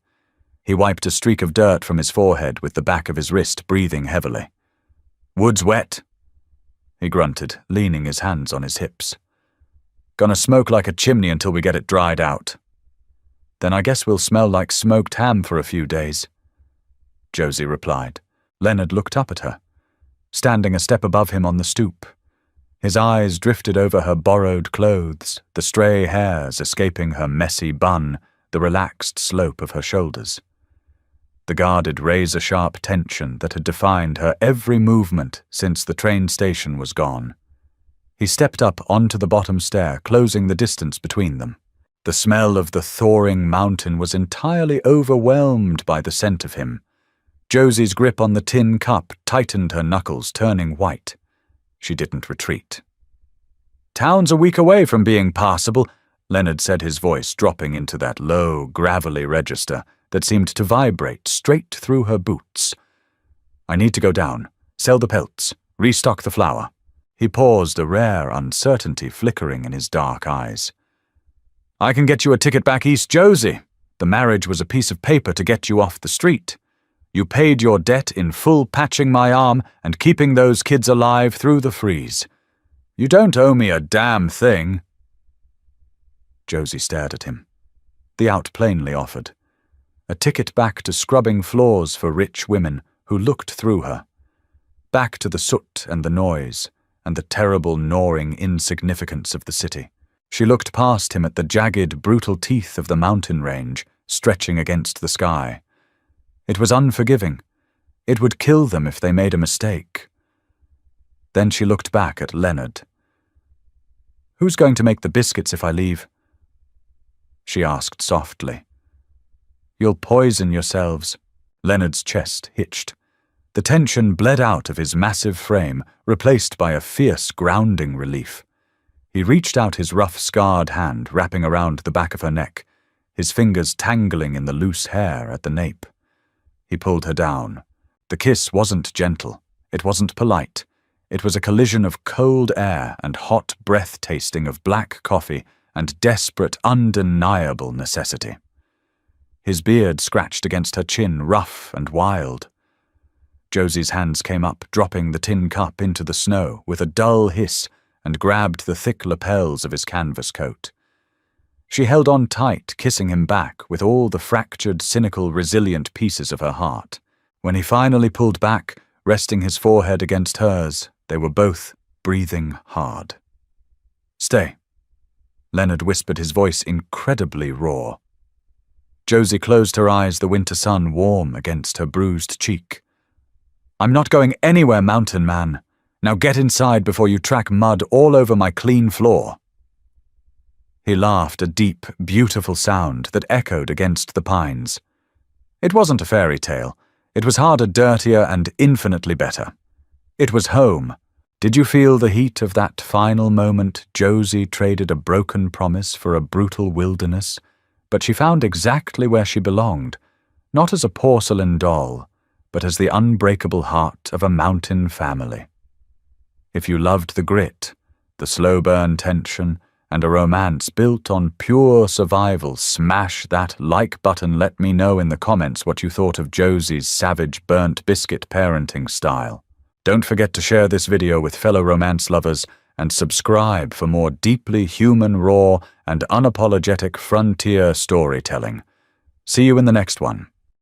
He wiped a streak of dirt from his forehead with the back of his wrist, breathing heavily. "Wood's wet," he grunted, leaning his hands on his hips. "Gonna smoke like a chimney until we get it dried out. Then I guess we'll smell like smoked ham for a few days," Josie replied. Leonard looked up at her, standing a step above him on the stoop. His eyes drifted over her borrowed clothes, the stray hairs escaping her messy bun, the relaxed slope of her shoulders. The guarded razor-sharp tension that had defined her every movement since the train station was gone. He stepped up onto the bottom stair, closing the distance between them. The smell of the thawing mountain was entirely overwhelmed by the scent of him. Josie's grip on the tin cup tightened her knuckles, turning white. She didn't retreat. "Town's a week away from being passable," Leonard said, his voice dropping into that low, gravelly register that seemed to vibrate straight through her boots. "I need to go down, sell the pelts, restock the flour." He paused, a rare uncertainty flickering in his dark eyes. "I can get you a ticket back east, Josie. The marriage was a piece of paper to get you off the street. You paid your debt in full, patching my arm and keeping those kids alive through the freeze. You don't owe me a damn thing." Josie stared at him. The out plainly offered. A ticket back to scrubbing floors for rich women who looked through her. Back to the soot and the noise and the terrible, gnawing insignificance of the city. She looked past him at the jagged, brutal teeth of the mountain range stretching against the sky. It was unforgiving. It would kill them if they made a mistake. Then she looked back at Leonard. "Who's going to make the biscuits if I leave?" she asked softly. "You'll poison yourselves." Leonard's chest hitched. The tension bled out of his massive frame, replaced by a fierce, grounding relief. He reached out his rough, scarred hand, wrapping around the back of her neck, his fingers tangling in the loose hair at the nape. He pulled her down. The kiss wasn't gentle. It wasn't polite. It was a collision of cold air and hot breath tasting of black coffee and desperate, undeniable necessity. His beard scratched against her chin, rough and wild. Josie's hands came up, dropping the tin cup into the snow with a dull hiss, and grabbed the thick lapels of his canvas coat. She held on tight, kissing him back with all the fractured, cynical, resilient pieces of her heart. When he finally pulled back, resting his forehead against hers. They were both breathing hard. "Stay," Leonard whispered, his voice incredibly raw. Josie closed her eyes, the winter sun warm against her bruised cheek. "I'm not going anywhere, Mountain Man. Now get inside before you track mud all over my clean floor." He laughed, a deep, beautiful sound that echoed against the pines. It wasn't a fairy tale. It was harder, dirtier, and infinitely better. It was home. Did you feel the heat of that final moment? Josie traded a broken promise for a brutal wilderness, but she found exactly where she belonged, not as a porcelain doll, but as the unbreakable heart of a mountain family. If you loved the grit, the slow burn tension, and a romance built on pure survival, smash that like button. Let me know in the comments what you thought of Josie's savage burnt biscuit parenting style. Don't forget to share this video with fellow romance lovers and subscribe for more deeply human, raw, and unapologetic frontier storytelling. See you in the next one.